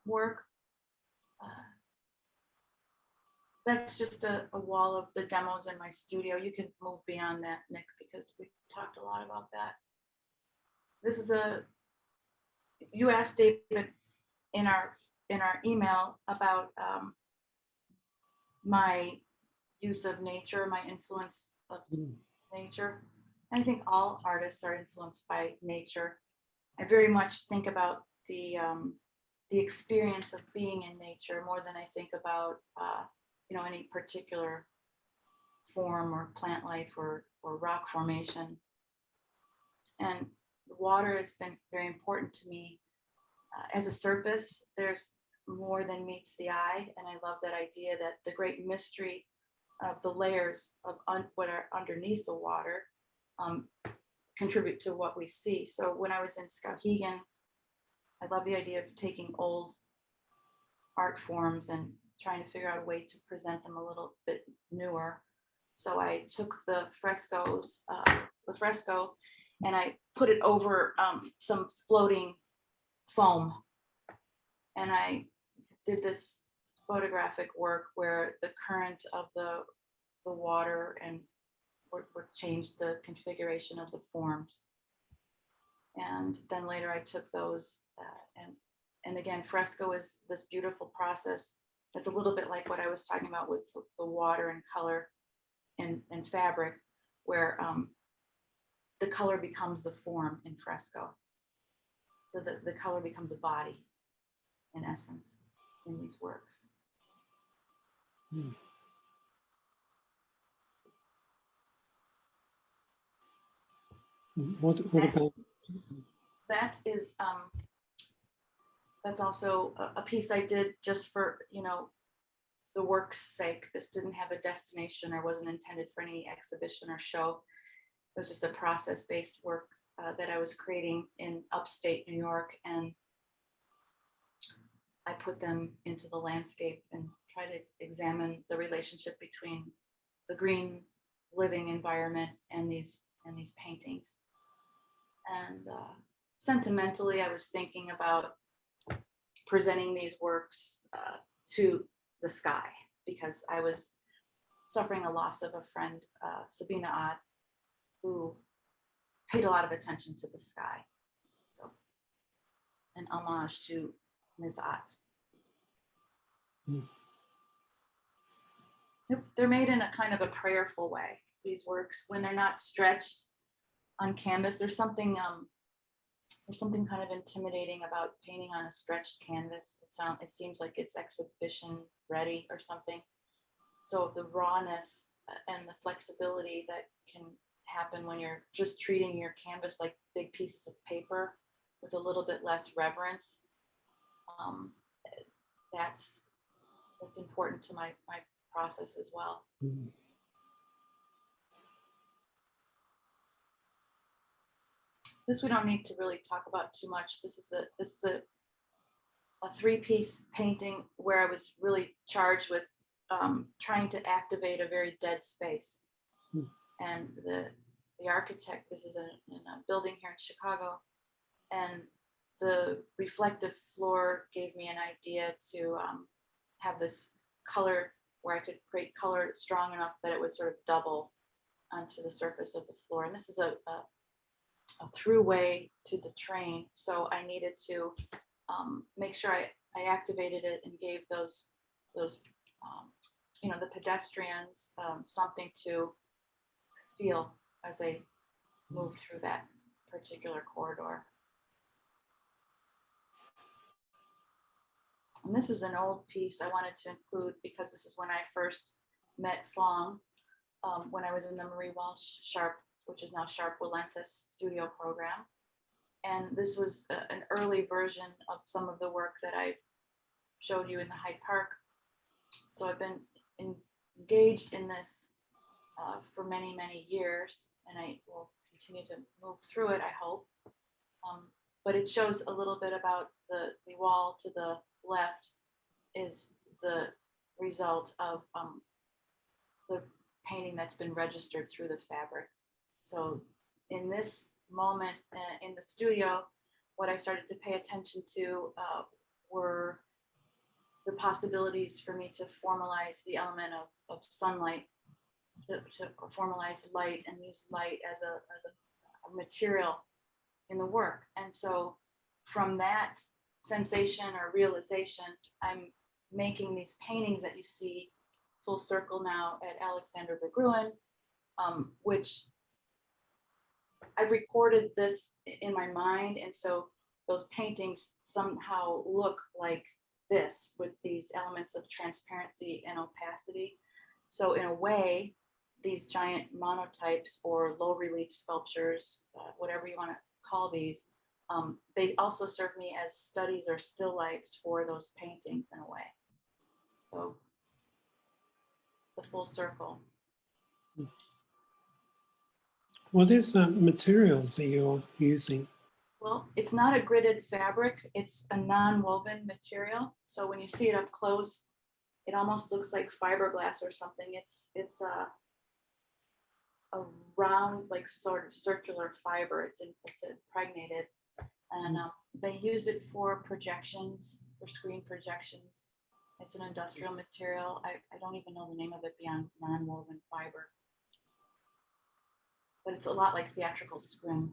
work, that's just a wall of the demos in my studio. You can move beyond that, Nick, because we talked a lot about that. This is you asked David in our email about my use of nature, my influence of nature. And I think all artists are influenced by nature. I very much think about the experience of being in nature more than I think about any particular form or plant life or rock formation. And the water has been very important to me. As a surface, there's more than meets the eye, and I love that idea that the great mystery of the layers of what are underneath the water contribute to what we see. So when I was in Skowhegan, I love the idea of taking old art forms and trying to figure out a way to present them a little bit newer. So I took the fresco, and I put it over some floating foam. And I did this photographic work where the current of the water and changed the configuration of the forms. And then later I took those and again, fresco is this beautiful process that's a little bit like what I was talking about with the water and color and fabric, where the color becomes the form in fresco. So the color becomes a body, in essence, in these works. What about? That is, that's also a piece I did just for, the work's sake. This didn't have a destination or wasn't intended for any exhibition or show. It was just a process-based work that I was creating in upstate New York, and I put them into the landscape and try to examine the relationship between the green living environment and these paintings. And sentimentally, I was thinking about presenting these works to the sky, because I was suffering a loss of a friend, Sabina Ott, who paid a lot of attention to the sky. So an homage to Ms. Ott. They're made in a kind of a prayerful way, these works. When they're not stretched on canvas, there's something kind of intimidating about painting on a stretched canvas. It seems like it's exhibition ready or something. So the rawness and the flexibility that can happen when you're just treating your canvas like big pieces of paper with a little bit less reverence, that's important to my process as well. This we don't need to really talk about too much. This is a three-piece painting where I was really charged with trying to activate a very dead space. And the architect, this is in a building here in Chicago, and the reflective floor gave me an idea to have this color where I could create color strong enough that it would sort of double onto the surface of the floor. And this is a throughway to the train, so I needed to make sure I activated it and gave those the pedestrians something to feel as they move through that particular corridor. And this is an old piece I wanted to include because this is when I first met Fong, when I was in the Marie Walsh Sharpe, which is now Sharpe-Walentas Studio Program. And this was an early version of some of the work that I showed you in the Hyde Park. So I've been engaged in this for many, many years, and I will continue to move through it, I hope. But it shows a little bit about the wall to the left is the result of the painting that's been registered through the fabric. So in this moment in the studio, what I started to pay attention to were the possibilities for me to formalize the element of sunlight, to formalize light and use light as a material in the work. And so from that sensation or realization, I'm making these paintings that you see full circle now at Alexander Berggruen, which I've recorded this in my mind. And so those paintings somehow look like this with these elements of transparency and opacity. So in a way, these giant monotypes or low relief sculptures, whatever you want to call these, they also serve me as studies or still lifes for those paintings in a way. So the full circle. What is the materials that you're using? Well, it's not a gridded fabric, it's a non-woven material. So when you see it up close, it almost looks like fiberglass or something. It's a round, like sort of circular fiber. It's impregnated, and they use it for projections, for screen projections. It's an industrial material. I don't even know the name of it beyond non-woven fiber. But it's a lot like theatrical screen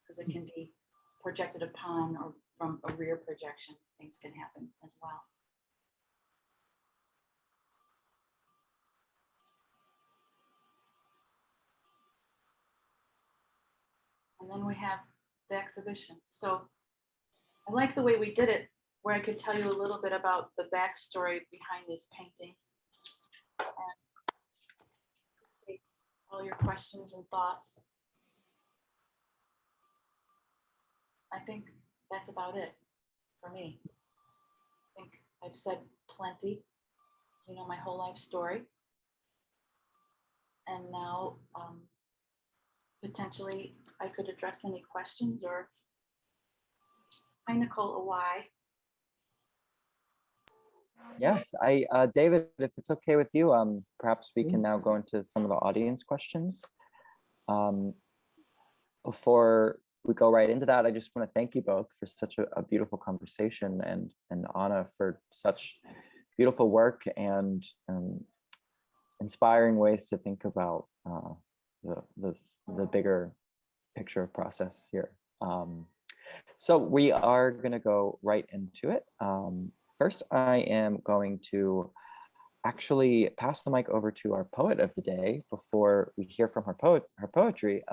because it can be projected upon or from a rear projection. Things can happen as well. And then we have the exhibition. So I like the way we did it, where I could tell you a little bit about the backstory behind these paintings. And take all your questions and thoughts. I think that's about it for me. I think I've said plenty, you know, my whole life story. And now potentially I could address any questions or hi, Nicole, a why. Yes, David, if it's okay with you, perhaps we can now go into some of the audience questions. Before we go right into that, I just want to thank you both for such a beautiful conversation, and Anna for such beautiful work and inspiring ways to think about the bigger picture of process here. So we are going to go right into it. First, I am going to actually pass the mic over to our poet of the day before we hear from her poetry.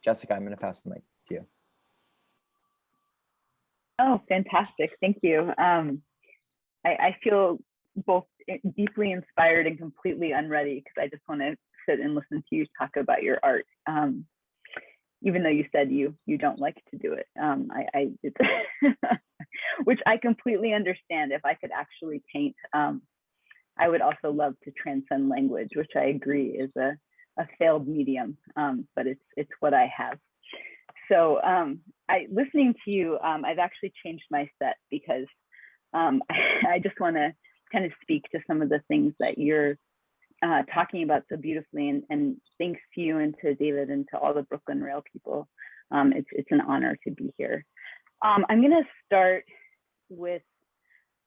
Jessica, I'm going to pass the mic to you. Oh, fantastic. Thank you. I feel both deeply inspired and completely unready because I just want to sit and listen to you talk about your art. Even though you said you don't like to do it, which I completely understand. If I could actually paint, I would also love to transcend language, which I agree is a failed medium, but it's what I have. So listening to you, I've actually changed my set because I just want to kind of speak to some of the things that you're talking about so beautifully, and thanks to you and to David and to all the Brooklyn Rail people. It's an honor to be here. I'm going to start with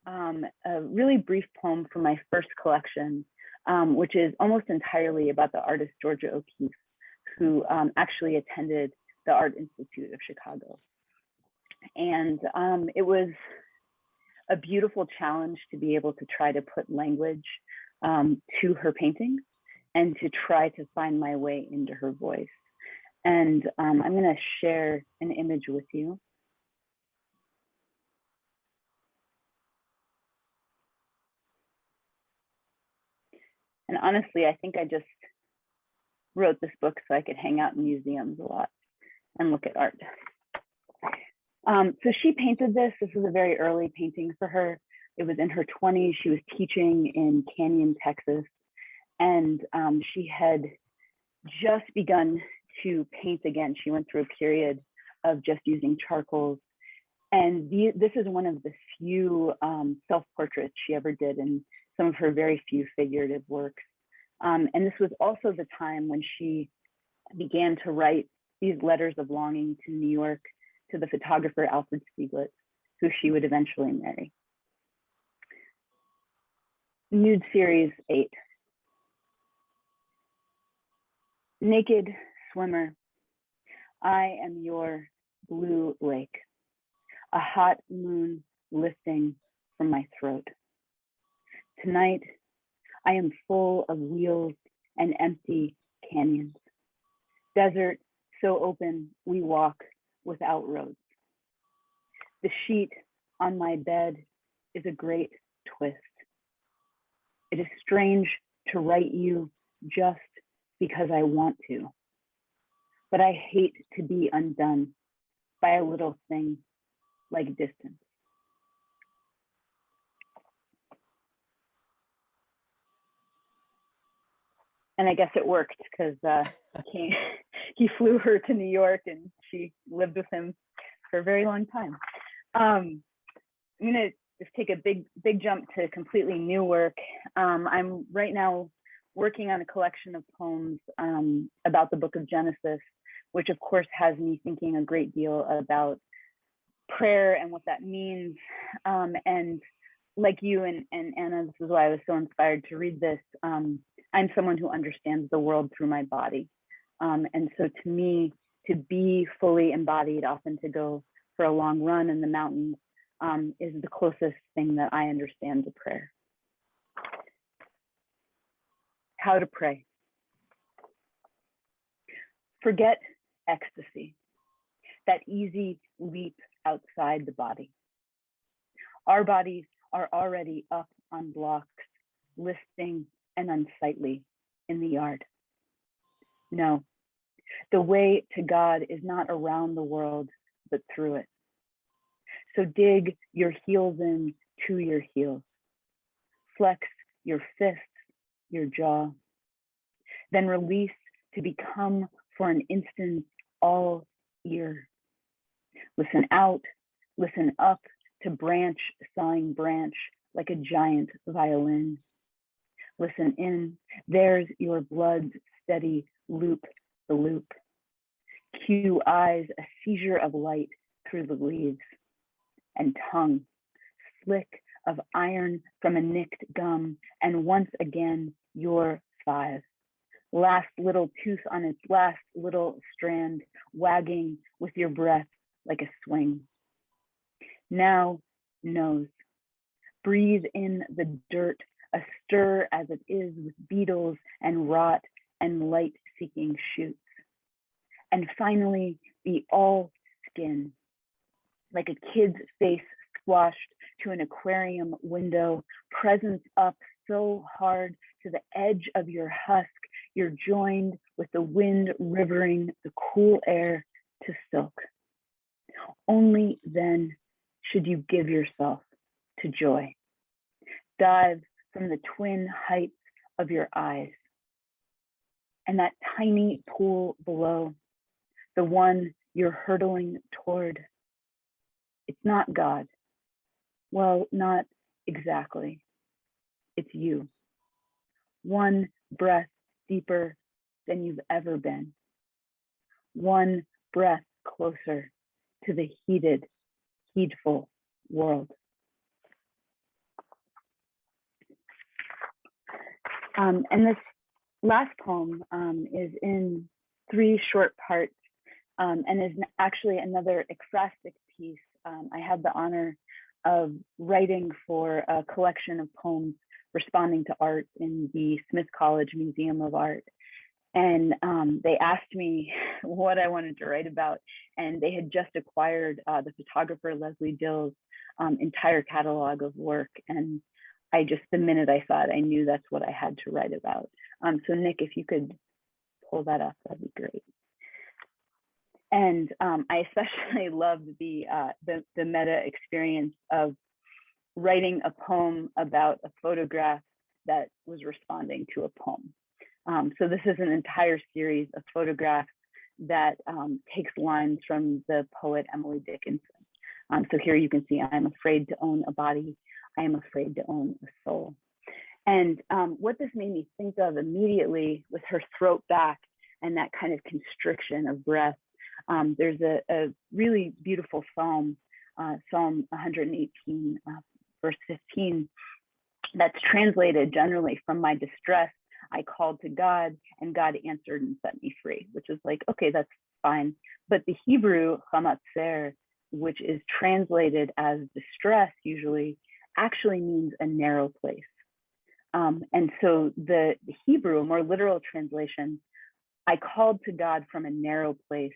a really brief poem from my first collection, which is almost entirely about the artist Georgia O'Keeffe, who actually attended the Art Institute of Chicago. And it was a beautiful challenge to be able to try to put language to her paintings and to try to find my way into her voice. And I'm going to share an image with you. And honestly, I think I just wrote this book so I could hang out in museums a lot and look at art. So she painted this. This was a very early painting for her. It was in her 20s. She was teaching in Canyon, Texas. And she had just begun to paint again. She went through a period of just using charcoals. And this is one of the few self-portraits she ever did, and some of her very few figurative works. And this was also the time when she began to write these letters of longing to New York, to the photographer Alfred Stieglitz, who she would eventually marry. Nude Series 8. Naked swimmer, I am your blue lake, a hot moon lifting from my throat. Tonight, I am full of wheels and empty canyons. Desert so open we walk without roads. The sheet on my bed is a great twist. It is strange to write you just because I want to, but I hate to be undone by a little thing like distance. And I guess it worked because he flew her to New York and she lived with him for a very long time. I'm gonna just take a big jump to completely new work. I'm right now working on a collection of poems about the book of Genesis, which of course has me thinking a great deal about prayer and what that means. And like you and Anna, this is why I was so inspired to read this. I'm someone who understands the world through my body. And so to me, to be fully embodied, often to go for a long run in the mountains, is the closest thing that I understand to prayer. How to pray. Forget ecstasy, that easy leap outside the body. Our bodies are already up on blocks, listing and unsightly in the yard. No, the way to God is not around the world, but through it. So dig your heels in to your heels. Flex your fists, your jaw. Then release to become for an instant all ear. Listen out, listen up to branch sawing branch like a giant violin. Listen in, there's your blood's steady loop the loop. Cue eyes, a seizure of light through the leaves. And tongue, slick of iron from a nicked gum, and once again, your 5. Last little tooth on its last little strand, wagging with your breath like a swing. Now, nose. Breathe in the dirt, astir as it is with beetles and rot and light-seeking shoots. And finally, be all skin, like a kid's face squashed to an aquarium window, presence up so hard to the edge of your husk, you're joined with the wind rivering the cool air to silk. Only then should you give yourself to joy. Dive from the twin heights of your eyes. And that tiny pool below, the one you're hurtling toward, it's not God. Well, not exactly. It's you. One breath deeper than you've ever been. One breath closer to the heated, heedful world. And this last poem is in 3 short parts and is actually another ekphrastic piece. I had the honor of writing for a collection of poems responding to art in the Smith College Museum of Art. And they asked me what I wanted to write about. And they had just acquired the photographer Leslie Dill's entire catalog of work. And the minute I saw it, I knew that's what I had to write about. So Nick, if you could pull that up, that'd be great. And I especially loved the meta experience of writing a poem about a photograph that was responding to a poem. So this is an entire series of photographs that takes lines from the poet Emily Dickinson. So here you can see, I am afraid to own a body. I am afraid to own a soul. And what this made me think of immediately with her throat back and that kind of constriction of breath, there's a really beautiful psalm, Psalm 118, verse 15, that's translated generally, from my distress, I called to God and God answered and set me free, which is like, okay, that's fine. But the Hebrew chamatzer, which is translated as distress usually, actually means a narrow place. And so the Hebrew, a more literal translation, I called to God from a narrow place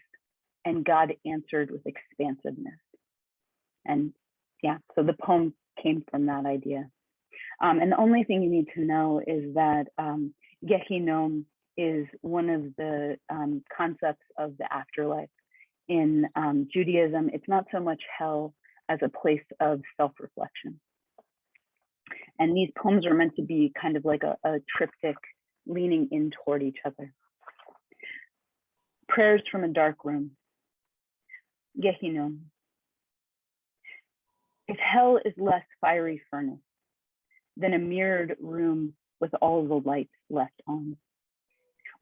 and God answered with expansiveness. And yeah, so the poem came from that idea. And the only thing you need to know is that Gehinom is one of the concepts of the afterlife. In Judaism, it's not so much hell as a place of self-reflection. And these poems are meant to be kind of like a triptych leaning in toward each other. Prayers from a dark room. Gehinom. If hell is less fiery furnace than a mirrored room with all the lights left on,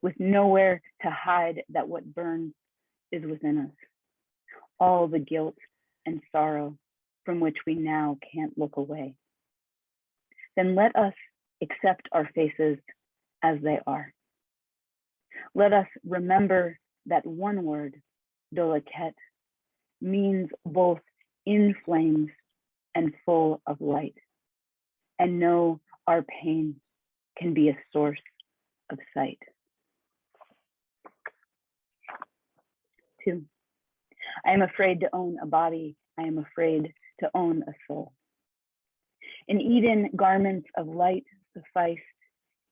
with nowhere to hide that what burns is within us, all the guilt and sorrow from which we now can't look away, then let us accept our faces as they are. Let us remember that one word, dolaket, means both in flames and full of light, and know our pain can be a source of sight. 2, I am afraid to own a body. I am afraid to own a soul. In Eden, garments of light sufficed,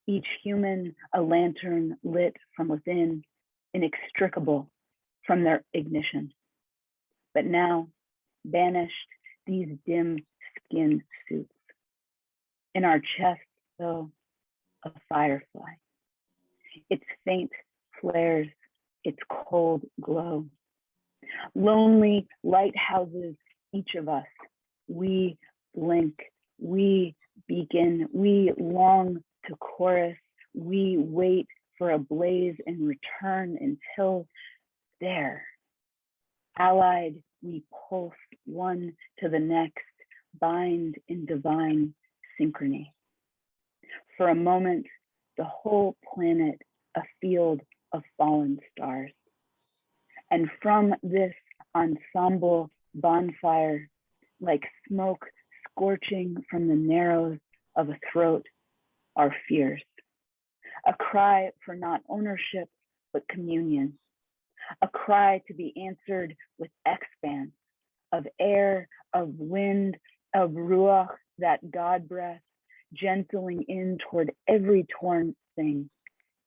each human a lantern lit from within, inextricable from their ignition. But now, banished these dim skin suits. In our chests, though, a firefly. Its faint flares, its cold glow. Lonely lighthouses, each of us. We blink, we beacon, we long to chorus, we wait for a blaze in return until there. Allied, we pulse one to the next, bind in divine synchrony. For a moment, the whole planet a field of fallen stars. And from this ensemble bonfire, like smoke scorching from the narrows of a throat, are fears. A cry for not ownership, but communion. A cry to be answered with expanse of air, of wind, of ruach, that God breath, gentling in toward every torn thing,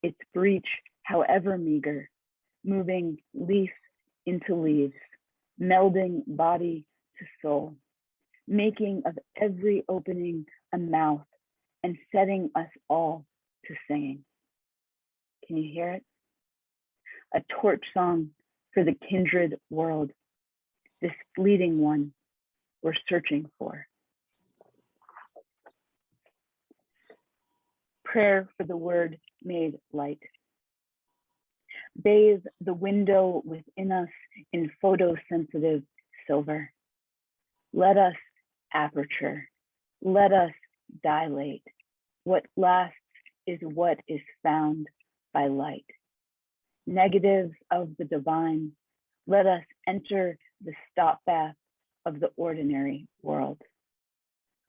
its breach, however meager, moving leaf into leaves, melding body to soul, making of every opening a mouth and setting us all to singing. Can you hear it? A torch song for the kindred world, this fleeting one we're searching for. Prayer for the word made light. Bathe the window within us in photosensitive silver. Let us aperture, let us dilate. What lasts is what is found by light. Negatives of the divine, let us enter the stop bath of the ordinary world.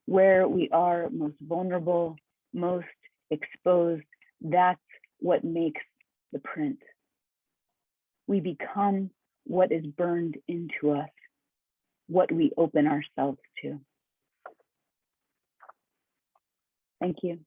Where we are most vulnerable, most exposed, that's what makes the print. We become what is burned into us, what we open ourselves to. Thank you.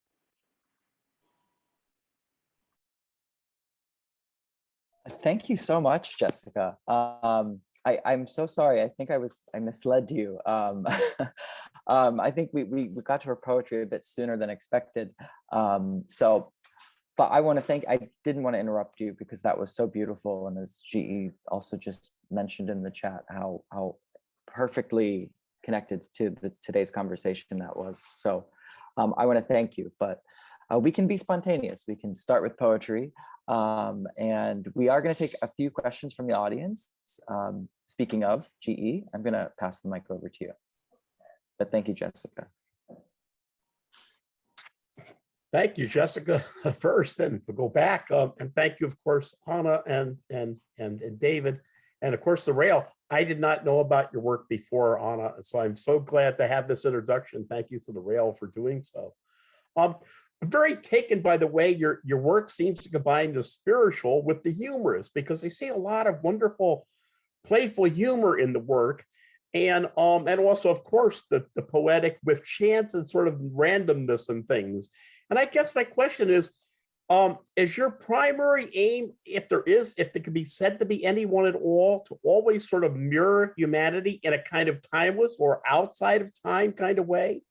Thank you so much, Jessica. I'm so sorry. I think I misled you. I think we got to her poetry a bit sooner than expected. But I want to I didn't want to interrupt you because that was so beautiful. And as GE also just mentioned in the chat, how perfectly connected to today's conversation that was. So I want to thank you, but we can be spontaneous. We can start with poetry, and we are going to take a few questions from the audience. Speaking of GE, I'm going to pass the mic over to you. But thank you, Jessica. Thank you, Jessica, first, and to go back, and thank you, of course, Anna and David, and of course the Rail. I did not know about your work before, Anna, so I'm so glad to have this introduction. Thank you to the Rail for doing so. I'm very taken by the way your work seems to combine the spiritual with the humorous, because I see a lot of wonderful, playful humor in the work. And also, of course, the poetic with chance and sort of randomness and things. And I guess my question is your primary aim, if there can be said to be anyone at all, to always sort of mirror humanity in a kind of timeless or outside of time kind of way?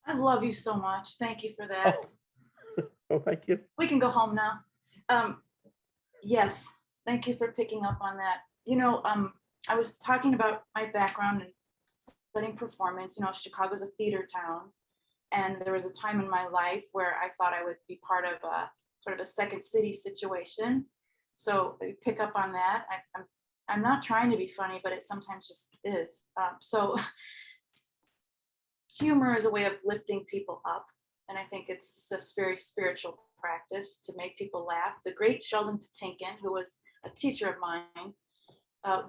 I love you so much. Thank you for that. Oh, thank you. We can go home now. Yes, thank you for picking up on that. You know, I was talking about my background in studying performance. You know, Chicago's a theater town. And there was a time in my life where I thought I would be part of a sort of a second city situation. So I pick up on that. I'm not trying to be funny, but it sometimes just is. So humor is a way of lifting people up. And I think it's a very spiritual practice to make people laugh. The great Sheldon Patinkin, who was a teacher of mine,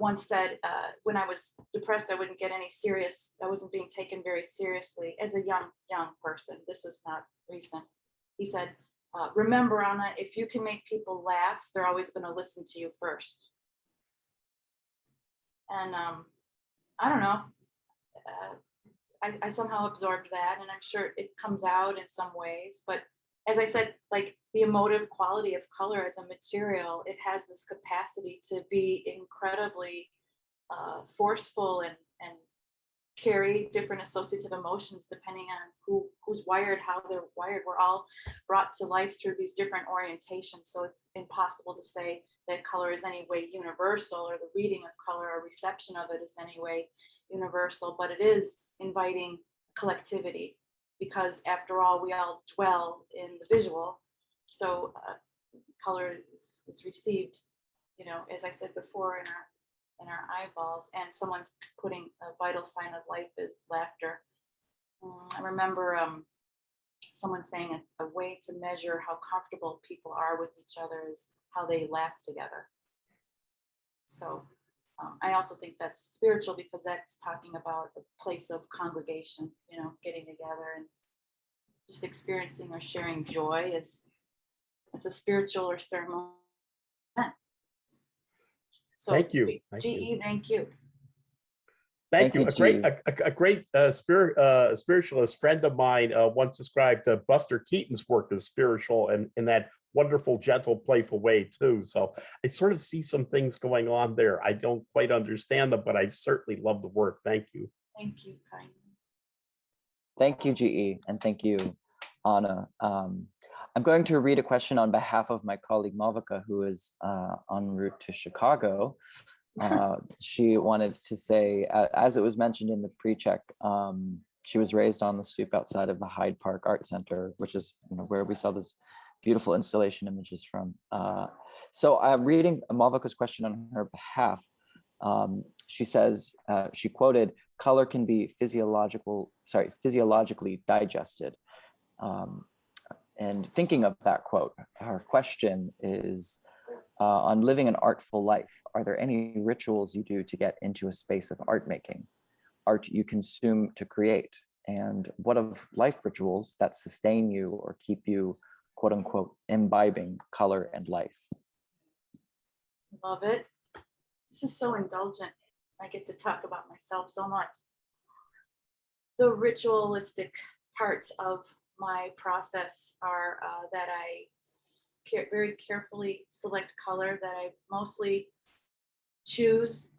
once said, when I was depressed, I wouldn't get any serious, I wasn't being taken very seriously as a young person. This is not recent. He said, remember, Anna, if you can make people laugh, they're always going to listen to you first. And I don't know, I somehow absorbed that, and I'm sure it comes out in some ways, but as I said, like the emotive quality of color as a material, it has this capacity to be incredibly forceful and carry different associative emotions depending on who's wired, how they're wired. We're all brought to life through these different orientations. So it's impossible to say that color is any way universal, or the reading of color or reception of it is any way universal, but it is inviting collectivity, because after all, we all dwell in the visual. So color is received, you know, as I said before, in our eyeballs, and someone's putting a vital sign of life is laughter. I remember someone saying a way to measure how comfortable people are with each other is how they laugh together. So I also think that's spiritual, because that's talking about a place of congregation, you know, getting together and just experiencing or sharing joy. It's a spiritual or ceremonial event. So Thank you. GE, thank you. Thank you. GE. A great spiritualist friend of mine once described Buster Keaton's work as spiritual, and in that wonderful, gentle, playful way too. So I sort of see some things going on there. I don't quite understand them, but I certainly love the work. Thank you. Thank you, kindly. Thank you, GE, and thank you, Anna. I'm going to read a question on behalf of my colleague Malvika, who is en route to Chicago. She wanted to say, as it was mentioned in the pre-check, she was raised on the stoop outside of the Hyde Park Art Center, which is, you know, where we saw this beautiful installation images from. So I'm reading Malvika's question on her behalf. She says, she quoted, "Color can be physiologically digested." And thinking of that quote, her question is, on living an artful life, are there any rituals you do to get into a space of art making, art you consume to create? And what of life rituals that sustain you or keep you, quote unquote, imbibing color and life? Love it. This is so indulgent. I get to talk about myself so much. The ritualistic parts of my process are that I very carefully select color, that I mostly choose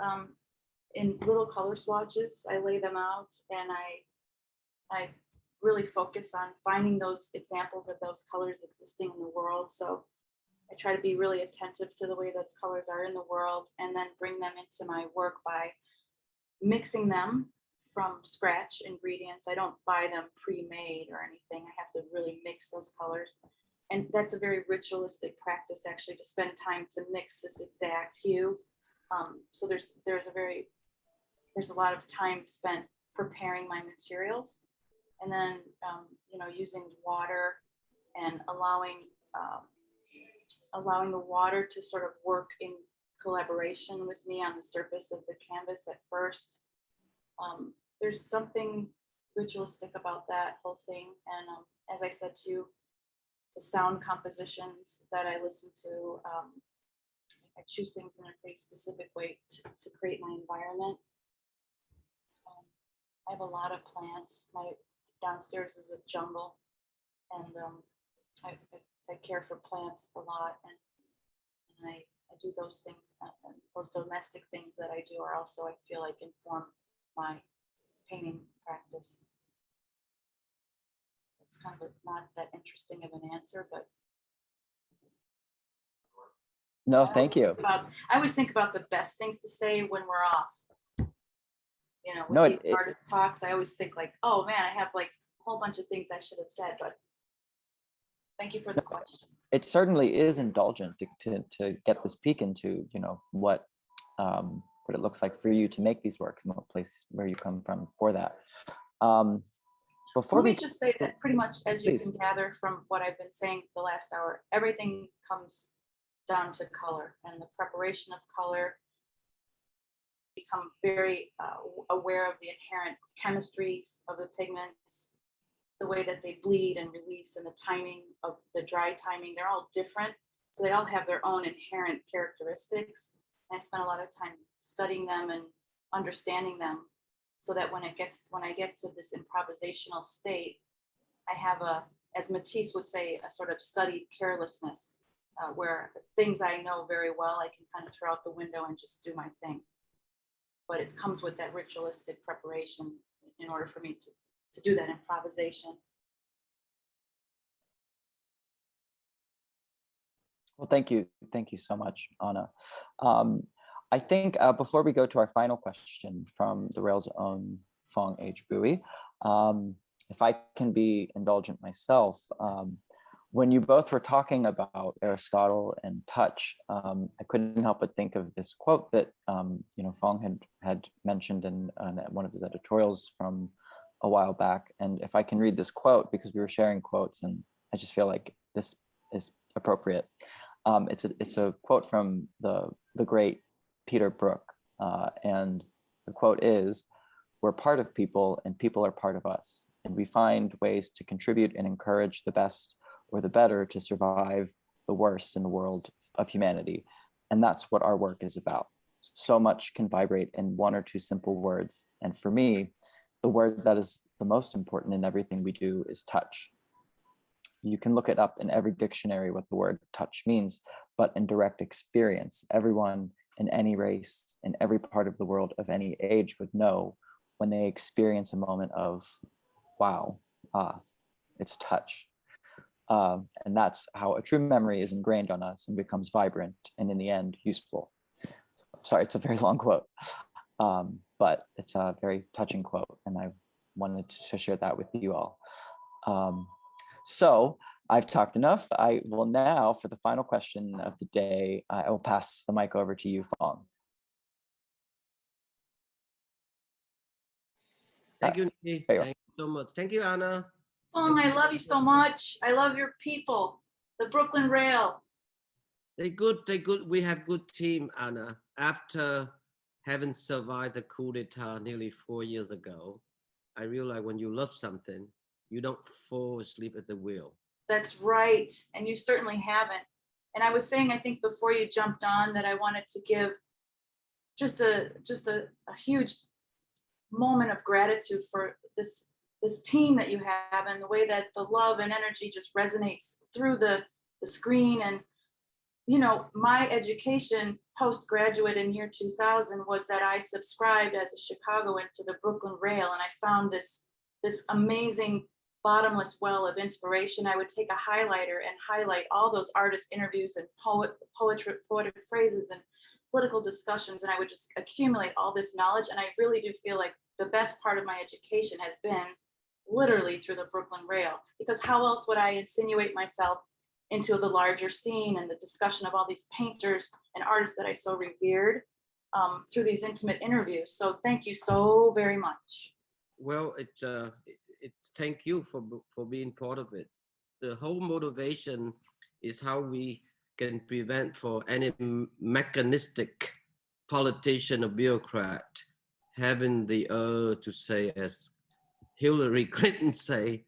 in little color swatches. I lay them out, and I really focus on finding those examples of those colors existing in the world. So I try to be really attentive to the way those colors are in the world, and then bring them into my work by mixing them from scratch ingredients. I don't buy them pre-made or anything. I have to really mix those colors. And that's a very ritualistic practice, actually, to spend time to mix this exact hue. So there's a lot of time spent preparing my materials, and then you know, using water and allowing the water to sort of work in collaboration with me on the surface of the canvas at first. There's something ritualistic about that whole thing. And as I said to you, the sound compositions that I listen to, I choose things in a pretty specific way to create my environment. I have a lot of plants. My downstairs is a jungle, and I care for plants a lot, and I do those things, and those domestic things that I do are also, I feel like, inform my painting practice. It's kind of not that interesting of an answer, but No, thank you. I always think about the best things to say when we're off. You know, with No, these artist talks, I always think like, oh man, I have like a whole bunch of things I should have said, but thank you for the question. It certainly is indulgent to get this peek into, you know, what it looks like for you to make these works and what place where you come from for that. Before Let me we just say that pretty much, as you Please. can gather from what I've been saying the last hour, everything comes down to color and the preparation of color. Become very aware of the inherent chemistries of the pigments, the way that they bleed and release, and the timing of the dry timing. They're all different, so they all have their own inherent characteristics. And I spent a lot of time studying them and understanding them, so that when I get to this improvisational state, I have as Matisse would say, a sort of studied carelessness, where things I know very well, I can kind of throw out the window and just do my thing. But it comes with that ritualistic preparation in order for me to do that improvisation. Well, thank you so much, Anna. I think before we go to our final question from the Rail's own Fong H. Bui, if I can be indulgent myself, when you both were talking about Aristotle and touch, I couldn't help but think of this quote that you know, Fong had mentioned in one of his editorials from a while back. And if I can read this quote, because we were sharing quotes, and I just feel like this is appropriate. It's a quote from the great Peter Brook, and the quote is, "We're part of people, and people are part of us, and we find ways to contribute and encourage the best or the better to survive the worst in the world of humanity." And that's what our work is about. So much can vibrate in one or two simple words. And for me, the word that is the most important in everything we do is touch. You can look it up in every dictionary what the word touch means, but in direct experience, everyone in any race, in every part of the world of any age would know when they experience a moment of, wow, it's touch. And that's how a true memory is ingrained on us and becomes vibrant and in the end useful. Sorry, it's a very long quote, but it's a very touching quote, and I wanted to share that with you all. So I've talked enough. I will now, for the final question of the day, I will pass the mic over to you, Fong. Thank you, Nikki. There you Thank you so much. Thank you, Anna. Fong, I love you so much. I love your people, the Brooklyn Rail. They good. We have good team, Anna. After having survived the coup d'etat nearly 4 years ago, I realized when you love something, you don't fall asleep at the wheel. That's right. And you certainly haven't. And I was saying, I think before you jumped on, that I wanted to give just a huge moment of gratitude for this team that you have, and the way that the love and energy just resonates through the screen. And, you know, my education postgraduate in year 2000 was that I subscribed as a Chicagoan to the Brooklyn Rail, and I found this amazing bottomless well of inspiration. I would take a highlighter and highlight all those artist interviews and poetic phrases and political discussions, and I would just accumulate all this knowledge. And I really do feel like the best part of my education has been literally through the Brooklyn Rail, because how else would I insinuate myself into the larger scene and the discussion of all these painters and artists that I so revered through these intimate interviews. So thank you so very much. Well, it's thank you for being part of it. The whole motivation is how we can prevent for any mechanistic politician or bureaucrat having the to say, as Hillary Clinton say,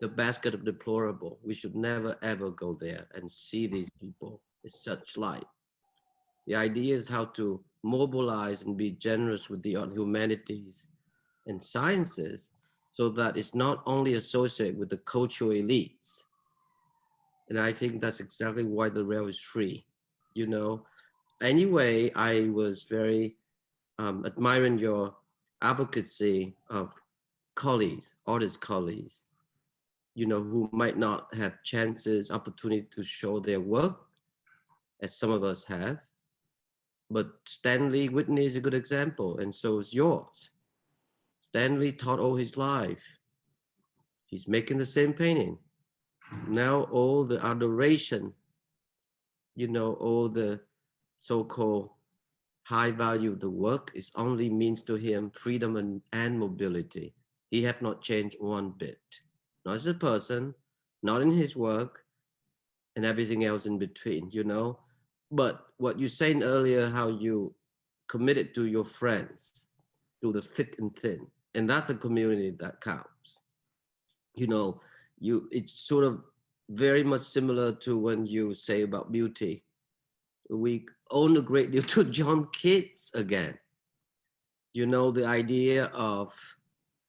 the basket of deplorable. We should never ever go there and see these people in such light. The idea is how to mobilize and be generous with the humanities and sciences, so that it's not only associated with the cultural elites. And I think that's exactly why the rail is free, you know. Anyway, I was very admiring your advocacy of colleagues, artist colleagues, you know, who might not have chances, opportunity to show their work, as some of us have. But Stanley Whitney is a good example, and so is yours. Stanley taught all his life. He's making the same painting. Now all the adoration, you know, all the so-called high value of the work is only means to him freedom and mobility. He have not changed one bit. Not as a person, not in his work, and everything else in between, you know. But what you saying earlier, how you committed to your friends through the thick and thin, and that's a community that counts. You know, it's sort of very much similar to when you say about beauty. We owe a great deal to John Keats again. You know, the idea of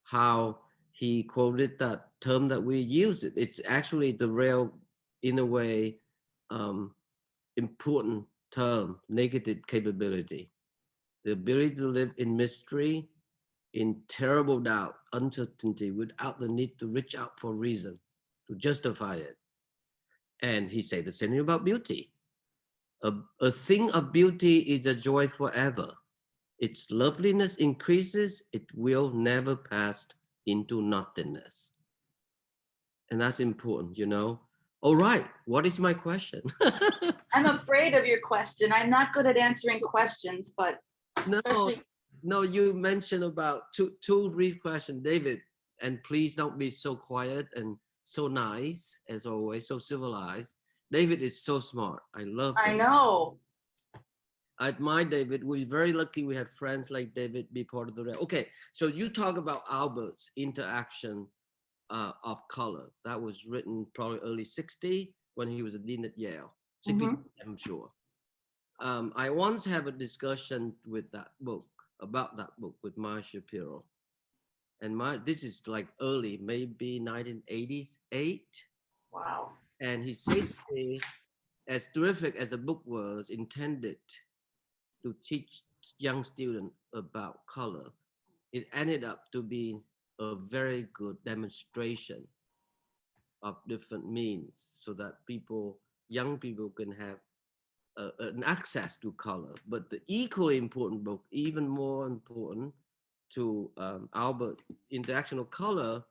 how he quoted that term that we use. It's actually the real, in a way, important term, negative capability. The ability to live in mystery, in terrible doubt, uncertainty, without the need to reach out for reason, to justify it. And he said the same thing about beauty. A thing of beauty is a joy forever. Its loveliness increases, it will never pass into nothingness. And that's important, you know. All right, what is my question? I'm afraid of your question. I'm not good at answering questions, but no, you mentioned about two brief questions, David, and please don't be so quiet and so nice as always, so civilized. David is so smart. I love him. I know. I admire David. We're very lucky we have friends like David be part of the rail. Okay, so you talk about Albert's interaction of color. That was written probably early 60 when he was a dean at Yale. 60, I'm sure. I once have a discussion with that book, about that book with Maya Shapiro. And this is like early, maybe 1988. Wow. And he said to me, as terrific as the book was intended to teach young students about color, it ended up to be a very good demonstration of different means so that young people can have an access to color. But the equally important book, even more important to Albert, Interaction of Color,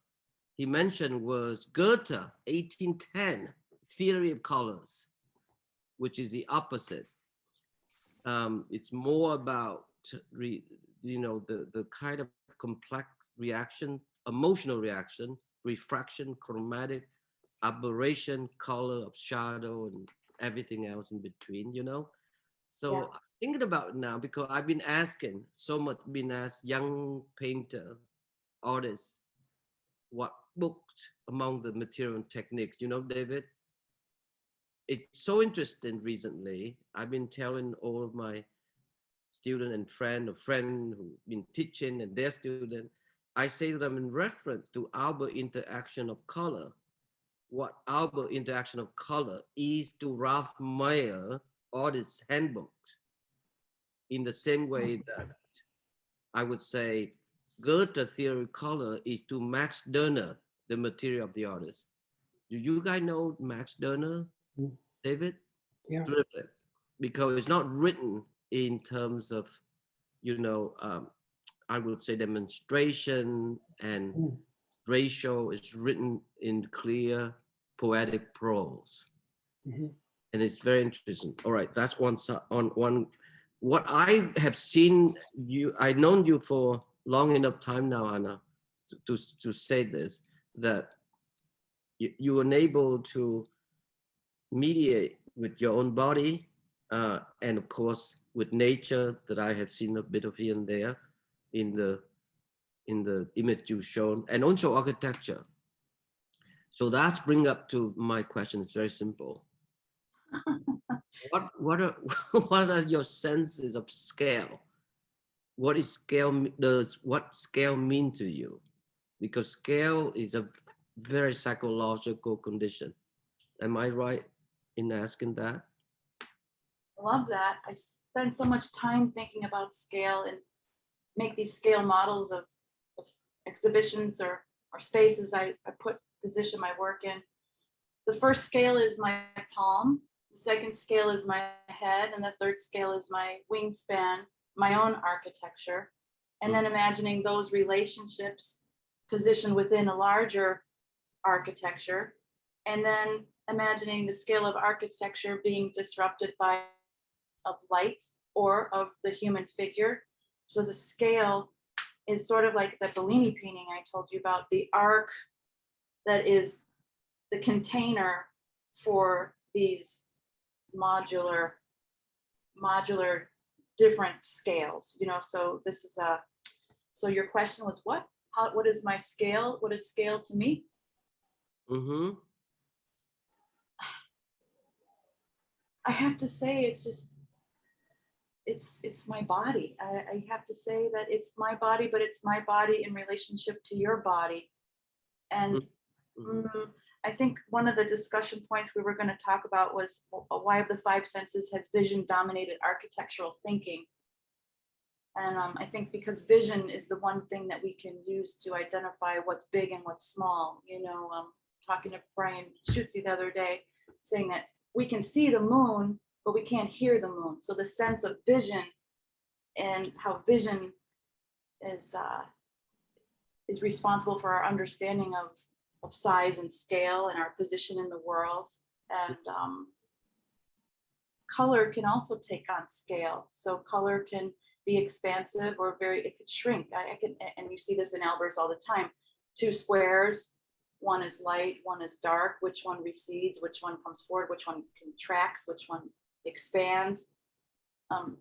he mentioned was Goethe, 1810, Theory of Colors, which is the opposite. It's more about, the kind of complex reaction, emotional reaction, refraction, chromatic, aberration, color of shadow, and everything else in between, you know? So yeah. I'm thinking about it now because I've been asked young painter, artists, what books among the material and techniques, you know, David? It's so interesting recently. I've been telling all of my student and friend who've been teaching and their student, I say to them in reference to Albert Interaction of Color, what Albert Interaction of Color is to Ralph Mayer Artist's Handbooks, in the same way that I would say Goethe Theory of Color is to Max Derner, the material of the artist. Do you guys know Max Derner, David? Yeah. Because it's not written in terms of, I would say, demonstration and ratio is written in clear poetic prose. And it's very interesting. All right, that's one. What I have seen you, I've known you for long enough time now, Anna, to say this, that you were able to mediate with your own body, and of course with nature that I have seen a bit of here and there in the image you've shown, and also architecture. So that's bring up to my question. It's very simple. What are what are your senses of scale? What is scale? What scale mean to you? Because scale is a very psychological condition. Am I right in asking that? I love that. I spend so much time thinking about scale and make these scale models of exhibitions or spaces I position my work in. The first scale is my palm. The second scale is my head. And the third scale is my wingspan, my own architecture. And then imagining those relationships positioned within a larger architecture. And then imagining the scale of architecture being disrupted by of light or of the human figure. So the scale is sort of like the Bellini painting I told you about, the arc that is the container for these modular different scales, you know. So this is so your question was what is my scale? What is scale to me? I have to say it's just it's my body. I have to say that it's my body, but it's my body in relationship to your body. And I think one of the discussion points we were going to talk about was why of the five senses has vision dominated architectural thinking. And I think because vision is the one thing that we can use to identify what's big and what's small. You know, talking to Brian Schutze the other day, saying that we can see the moon, but we can't hear the moon. So the sense of vision and how vision is responsible for our understanding of size and scale and our position in the world. And color can also take on scale. So color can be expansive or it could shrink. I can, and you see this in Albers all the time. Two squares, one is light, one is dark, which one recedes, which one comes forward, which one contracts, which one expands.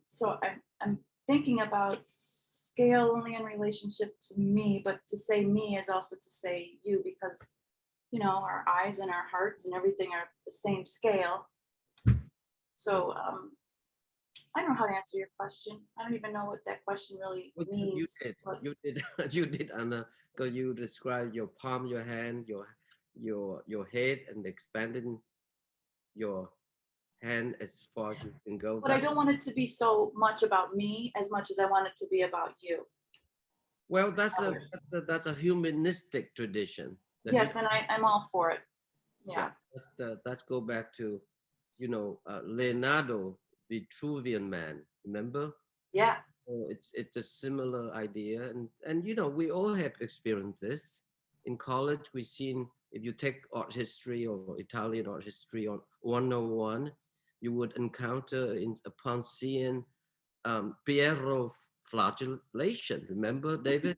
So I'm thinking about scale only in relationship to me, but to say me is also to say you, because, you know, our eyes and our hearts and everything are the same scale. So I don't know how to answer your question. I don't even know what that question really means. You did, Anna, because you described your palm, your hand, your head, and expanding your hand as far as you can go. But I don't want it to be so much about me as much as I want it to be about you. Well, that's a humanistic tradition. Yes, and I'm all for it. Yeah. Let's go back to, you know, Leonardo, Vitruvian Man. Remember? Yeah. So it's a similar idea, and you know, we all have experienced this. In college, we've seen, if you take art history or Italian art history on 101, you would encounter upon seeing Piero flagellation. Remember, David?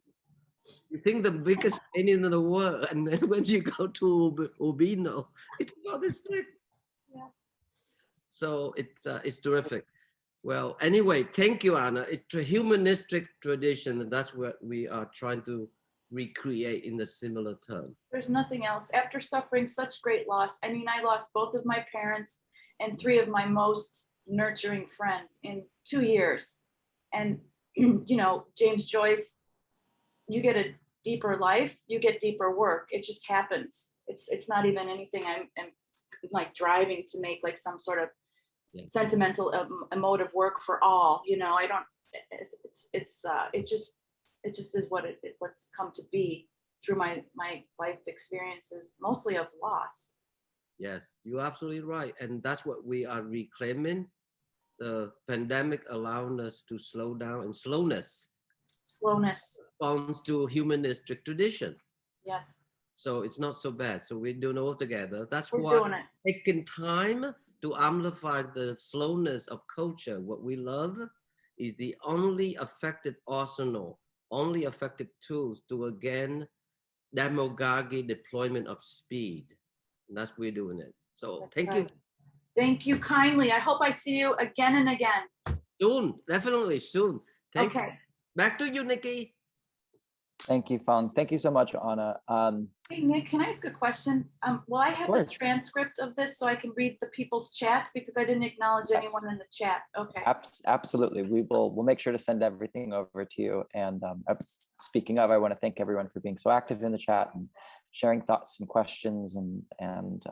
You think the biggest painting in the world, and then when you go to Urbino, it's about this big. Yeah. So it's terrific. Well, anyway, thank you, Anna. It's a humanistic tradition, and that's what we are trying to recreate in the similar term. There's nothing else. After suffering such great loss, I mean, I lost both of my parents and three of my most nurturing friends in 2 years. And, you know, James Joyce, you get a deeper life, you get deeper work. It just happens. It's not even anything I'm like driving to make like some sort of sentimental emotive work for all, you know. I don't, it just is what's come to be through my life experiences, mostly of loss. Yes, you're absolutely right. And that's what we are reclaiming. The pandemic allowing us to slow down, and slowness slowness. Responds to humanistic tradition. Yes, So it's not so bad. So we're doing it all together. That's we're why doing it. taking time to amplify the slowness of culture. What we love is the only effective arsenal, only effective tools to again demagogy deployment of speed. And that's we're doing it. So That's thank right. you. Thank you kindly. I hope I see you again and again. Soon, definitely soon. Thank you. Okay. Back to you, Nikki. Thank you, Fong. Thank you so much, Anna. Hey, Nick, can I ask a question? Will I have the course. transcript of this so I can read the people's chats because I didn't acknowledge Yes. anyone in the chat? Okay. Absolutely. We'll make sure to send everything over to you. And speaking of, I want to thank everyone for being so active in the chat and sharing thoughts and questions and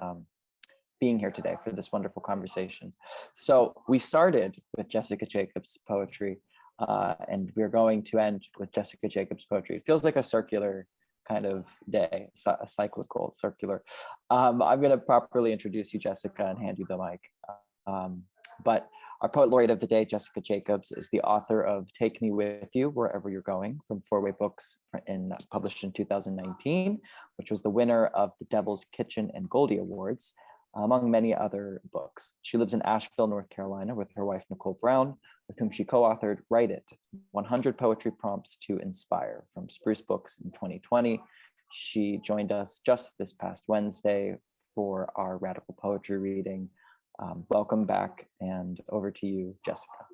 being here today for this wonderful conversation. So we started with Jessica Jacobs' poetry, and we're going to end with Jessica Jacobs' poetry. It feels like a circular kind of day, a cyclical, circular. I'm going to properly introduce you, Jessica, and hand you the mic. But our poet laureate of the day, Jessica Jacobs, is the author of Take Me With You Wherever You're Going from Four-Way Books, published in 2019, which was the winner of the Devil's Kitchen and Goldie Awards, among many other books. She lives in Asheville, North Carolina with her wife, Nicole Brown, with whom she co-authored Write It, 100 Poetry Prompts to Inspire from Spruce Books in 2020. She joined us just this past Wednesday for our radical poetry reading. Welcome back, and over to you, Jessica.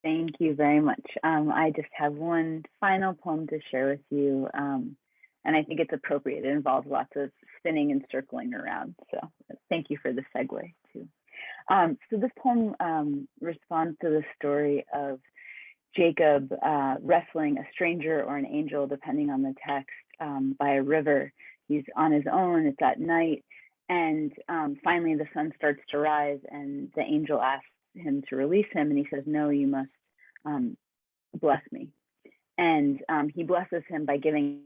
Thank you very much. I just have one final poem to share with you, and I think it's appropriate. It involves lots of spinning and circling around, so thank you for the segue too. So this poem responds to the story of Jacob wrestling a stranger or an angel, depending on the text, by a river. He's on his own, it's at night, and finally the sun starts to rise and the angel asks him to release him, and he says, no, you must bless me. And he blesses him by giving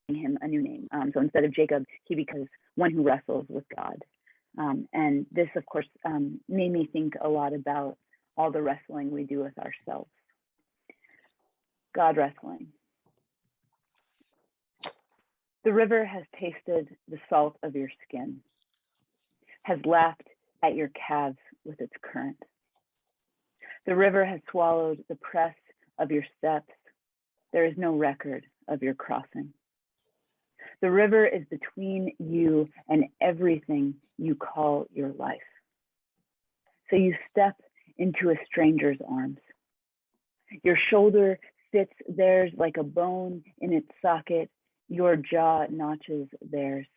him a new name. So instead of Jacob, he becomes one who wrestles with God. And this, of course, made me think a lot about all the wrestling we do with ourselves. God wrestling. The river has tasted the salt of your skin, has lapped at your calves with its current. The river has swallowed the press of your steps. There is no record of your crossing. The river is between you and everything you call your life. So you step into a stranger's arms. Your shoulder fits theirs like a bone in its socket. Your jaw notches theirs.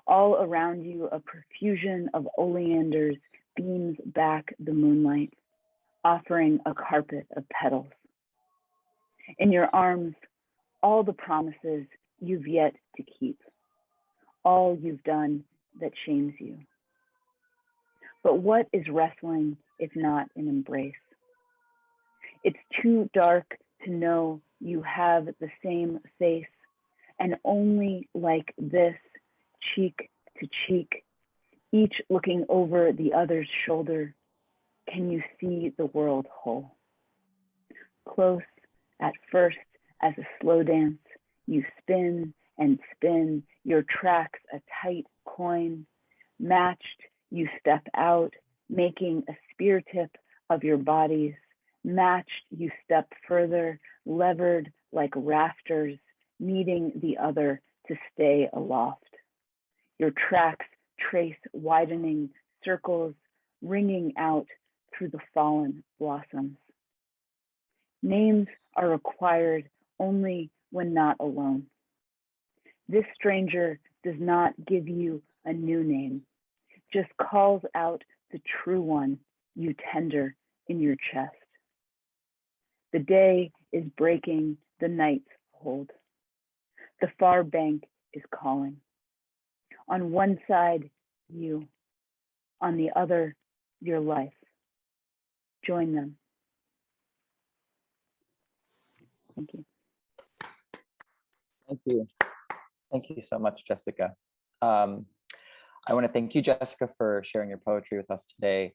All around you, a profusion of oleanders beams back the moonlight, offering a carpet of petals. In your arms, all the promises you've yet to keep, all you've done that shames you. But what is wrestling if not an embrace? It's too dark to know you have the same face, and only like this, cheek to cheek, each looking over the other's shoulder, can you see the world whole. Close at first as a slow dance, you spin and spin, your tracks a tight coin. Matched, you step out, making a spear tip of your bodies. Matched, you step further, levered like rafters, needing the other to stay aloft. Your tracks trace widening circles, ringing out through the fallen blossoms. Names are required only when not alone. This stranger does not give you a new name, just calls out the true one you tender in your chest. The day is breaking the night's hold. The far bank is calling. On one side, you. On the other, your life. Join them. Thank you. Thank you. Thank you so much, Jessica. I want to thank you, Jessica, for sharing your poetry with us today.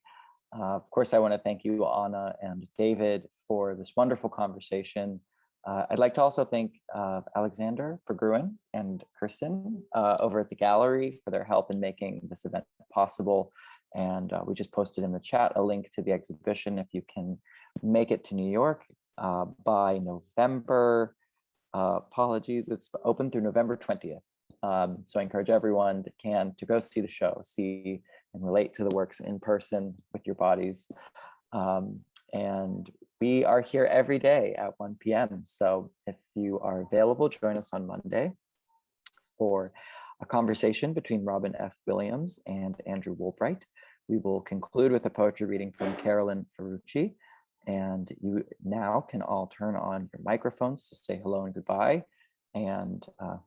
Of course, I want to thank you, Anna and David, for this wonderful conversation. I'd like to also thank Alexander Pergruen and Kirsten over at the gallery for their help in making this event possible. And we just posted in the chat a link to the exhibition if you can make it to New York by November. Apologies, it's open through November 20th. So I encourage everyone that can to go see the show, see and relate to the works in person with your bodies. And we are here every day at 1 p.m. So if you are available, join us on Monday for a conversation between Robin F. Williams and Andrew Woolbright. We will conclude with a poetry reading from Carolyn Ferrucci. And you now can all turn on your microphones to say hello and goodbye. And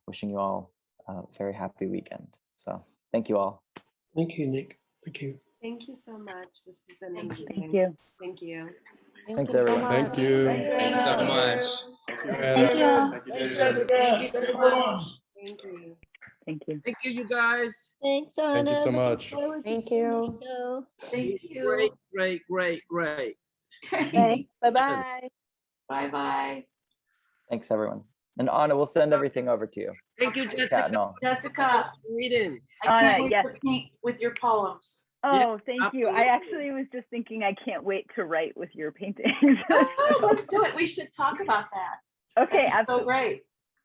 wishing you all a very happy weekend. So thank you all. Thank you, Nick. Thank you. Thank you so much. This has been Thank you. amazing. Thank you. Thank you. Thanks, everyone. Thank you. Thanks so much. Thank you. Thanks, Jessica. Thank you so much. Thank you. Thank you. Thank you, you guys. Thanks, Anna. Thank you so Looking much. forward to Thank seeing the you. show. Thank you. Great, great, great, great. Thanks. Bye-bye. Bye-bye. Thanks, everyone. And Anna, we'll send everything over to you. Thank you, Chat and Jessica. all. Jessica, Reading. I can't wait yes. to paint with your poems. Oh, thank you. I absolutely. actually was just thinking I can't wait to write with your paintings. Oh, let's do it. We should talk about that. Okay, That'd be so great.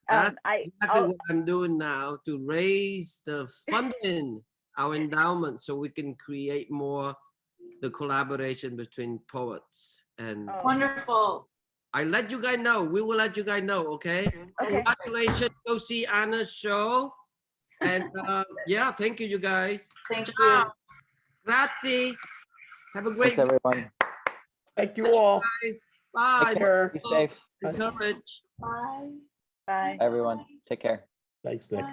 That's I exactly I'll- what I'm doing now to raise the funding, our endowment, so we can create more the collaboration between poets. And Oh. Wonderful. I let you guys know. We will let you guys know. Okay. Okay. Congratulations. Go see Anna's show. And yeah, thank you, you guys. Thank you. Ciao. Grazie. Have a great Thanks, everyone. Thank you all. guys. Bye. Take care. Be safe. Encourage. Bye. Bye. Everyone, take care. Thanks, Nick.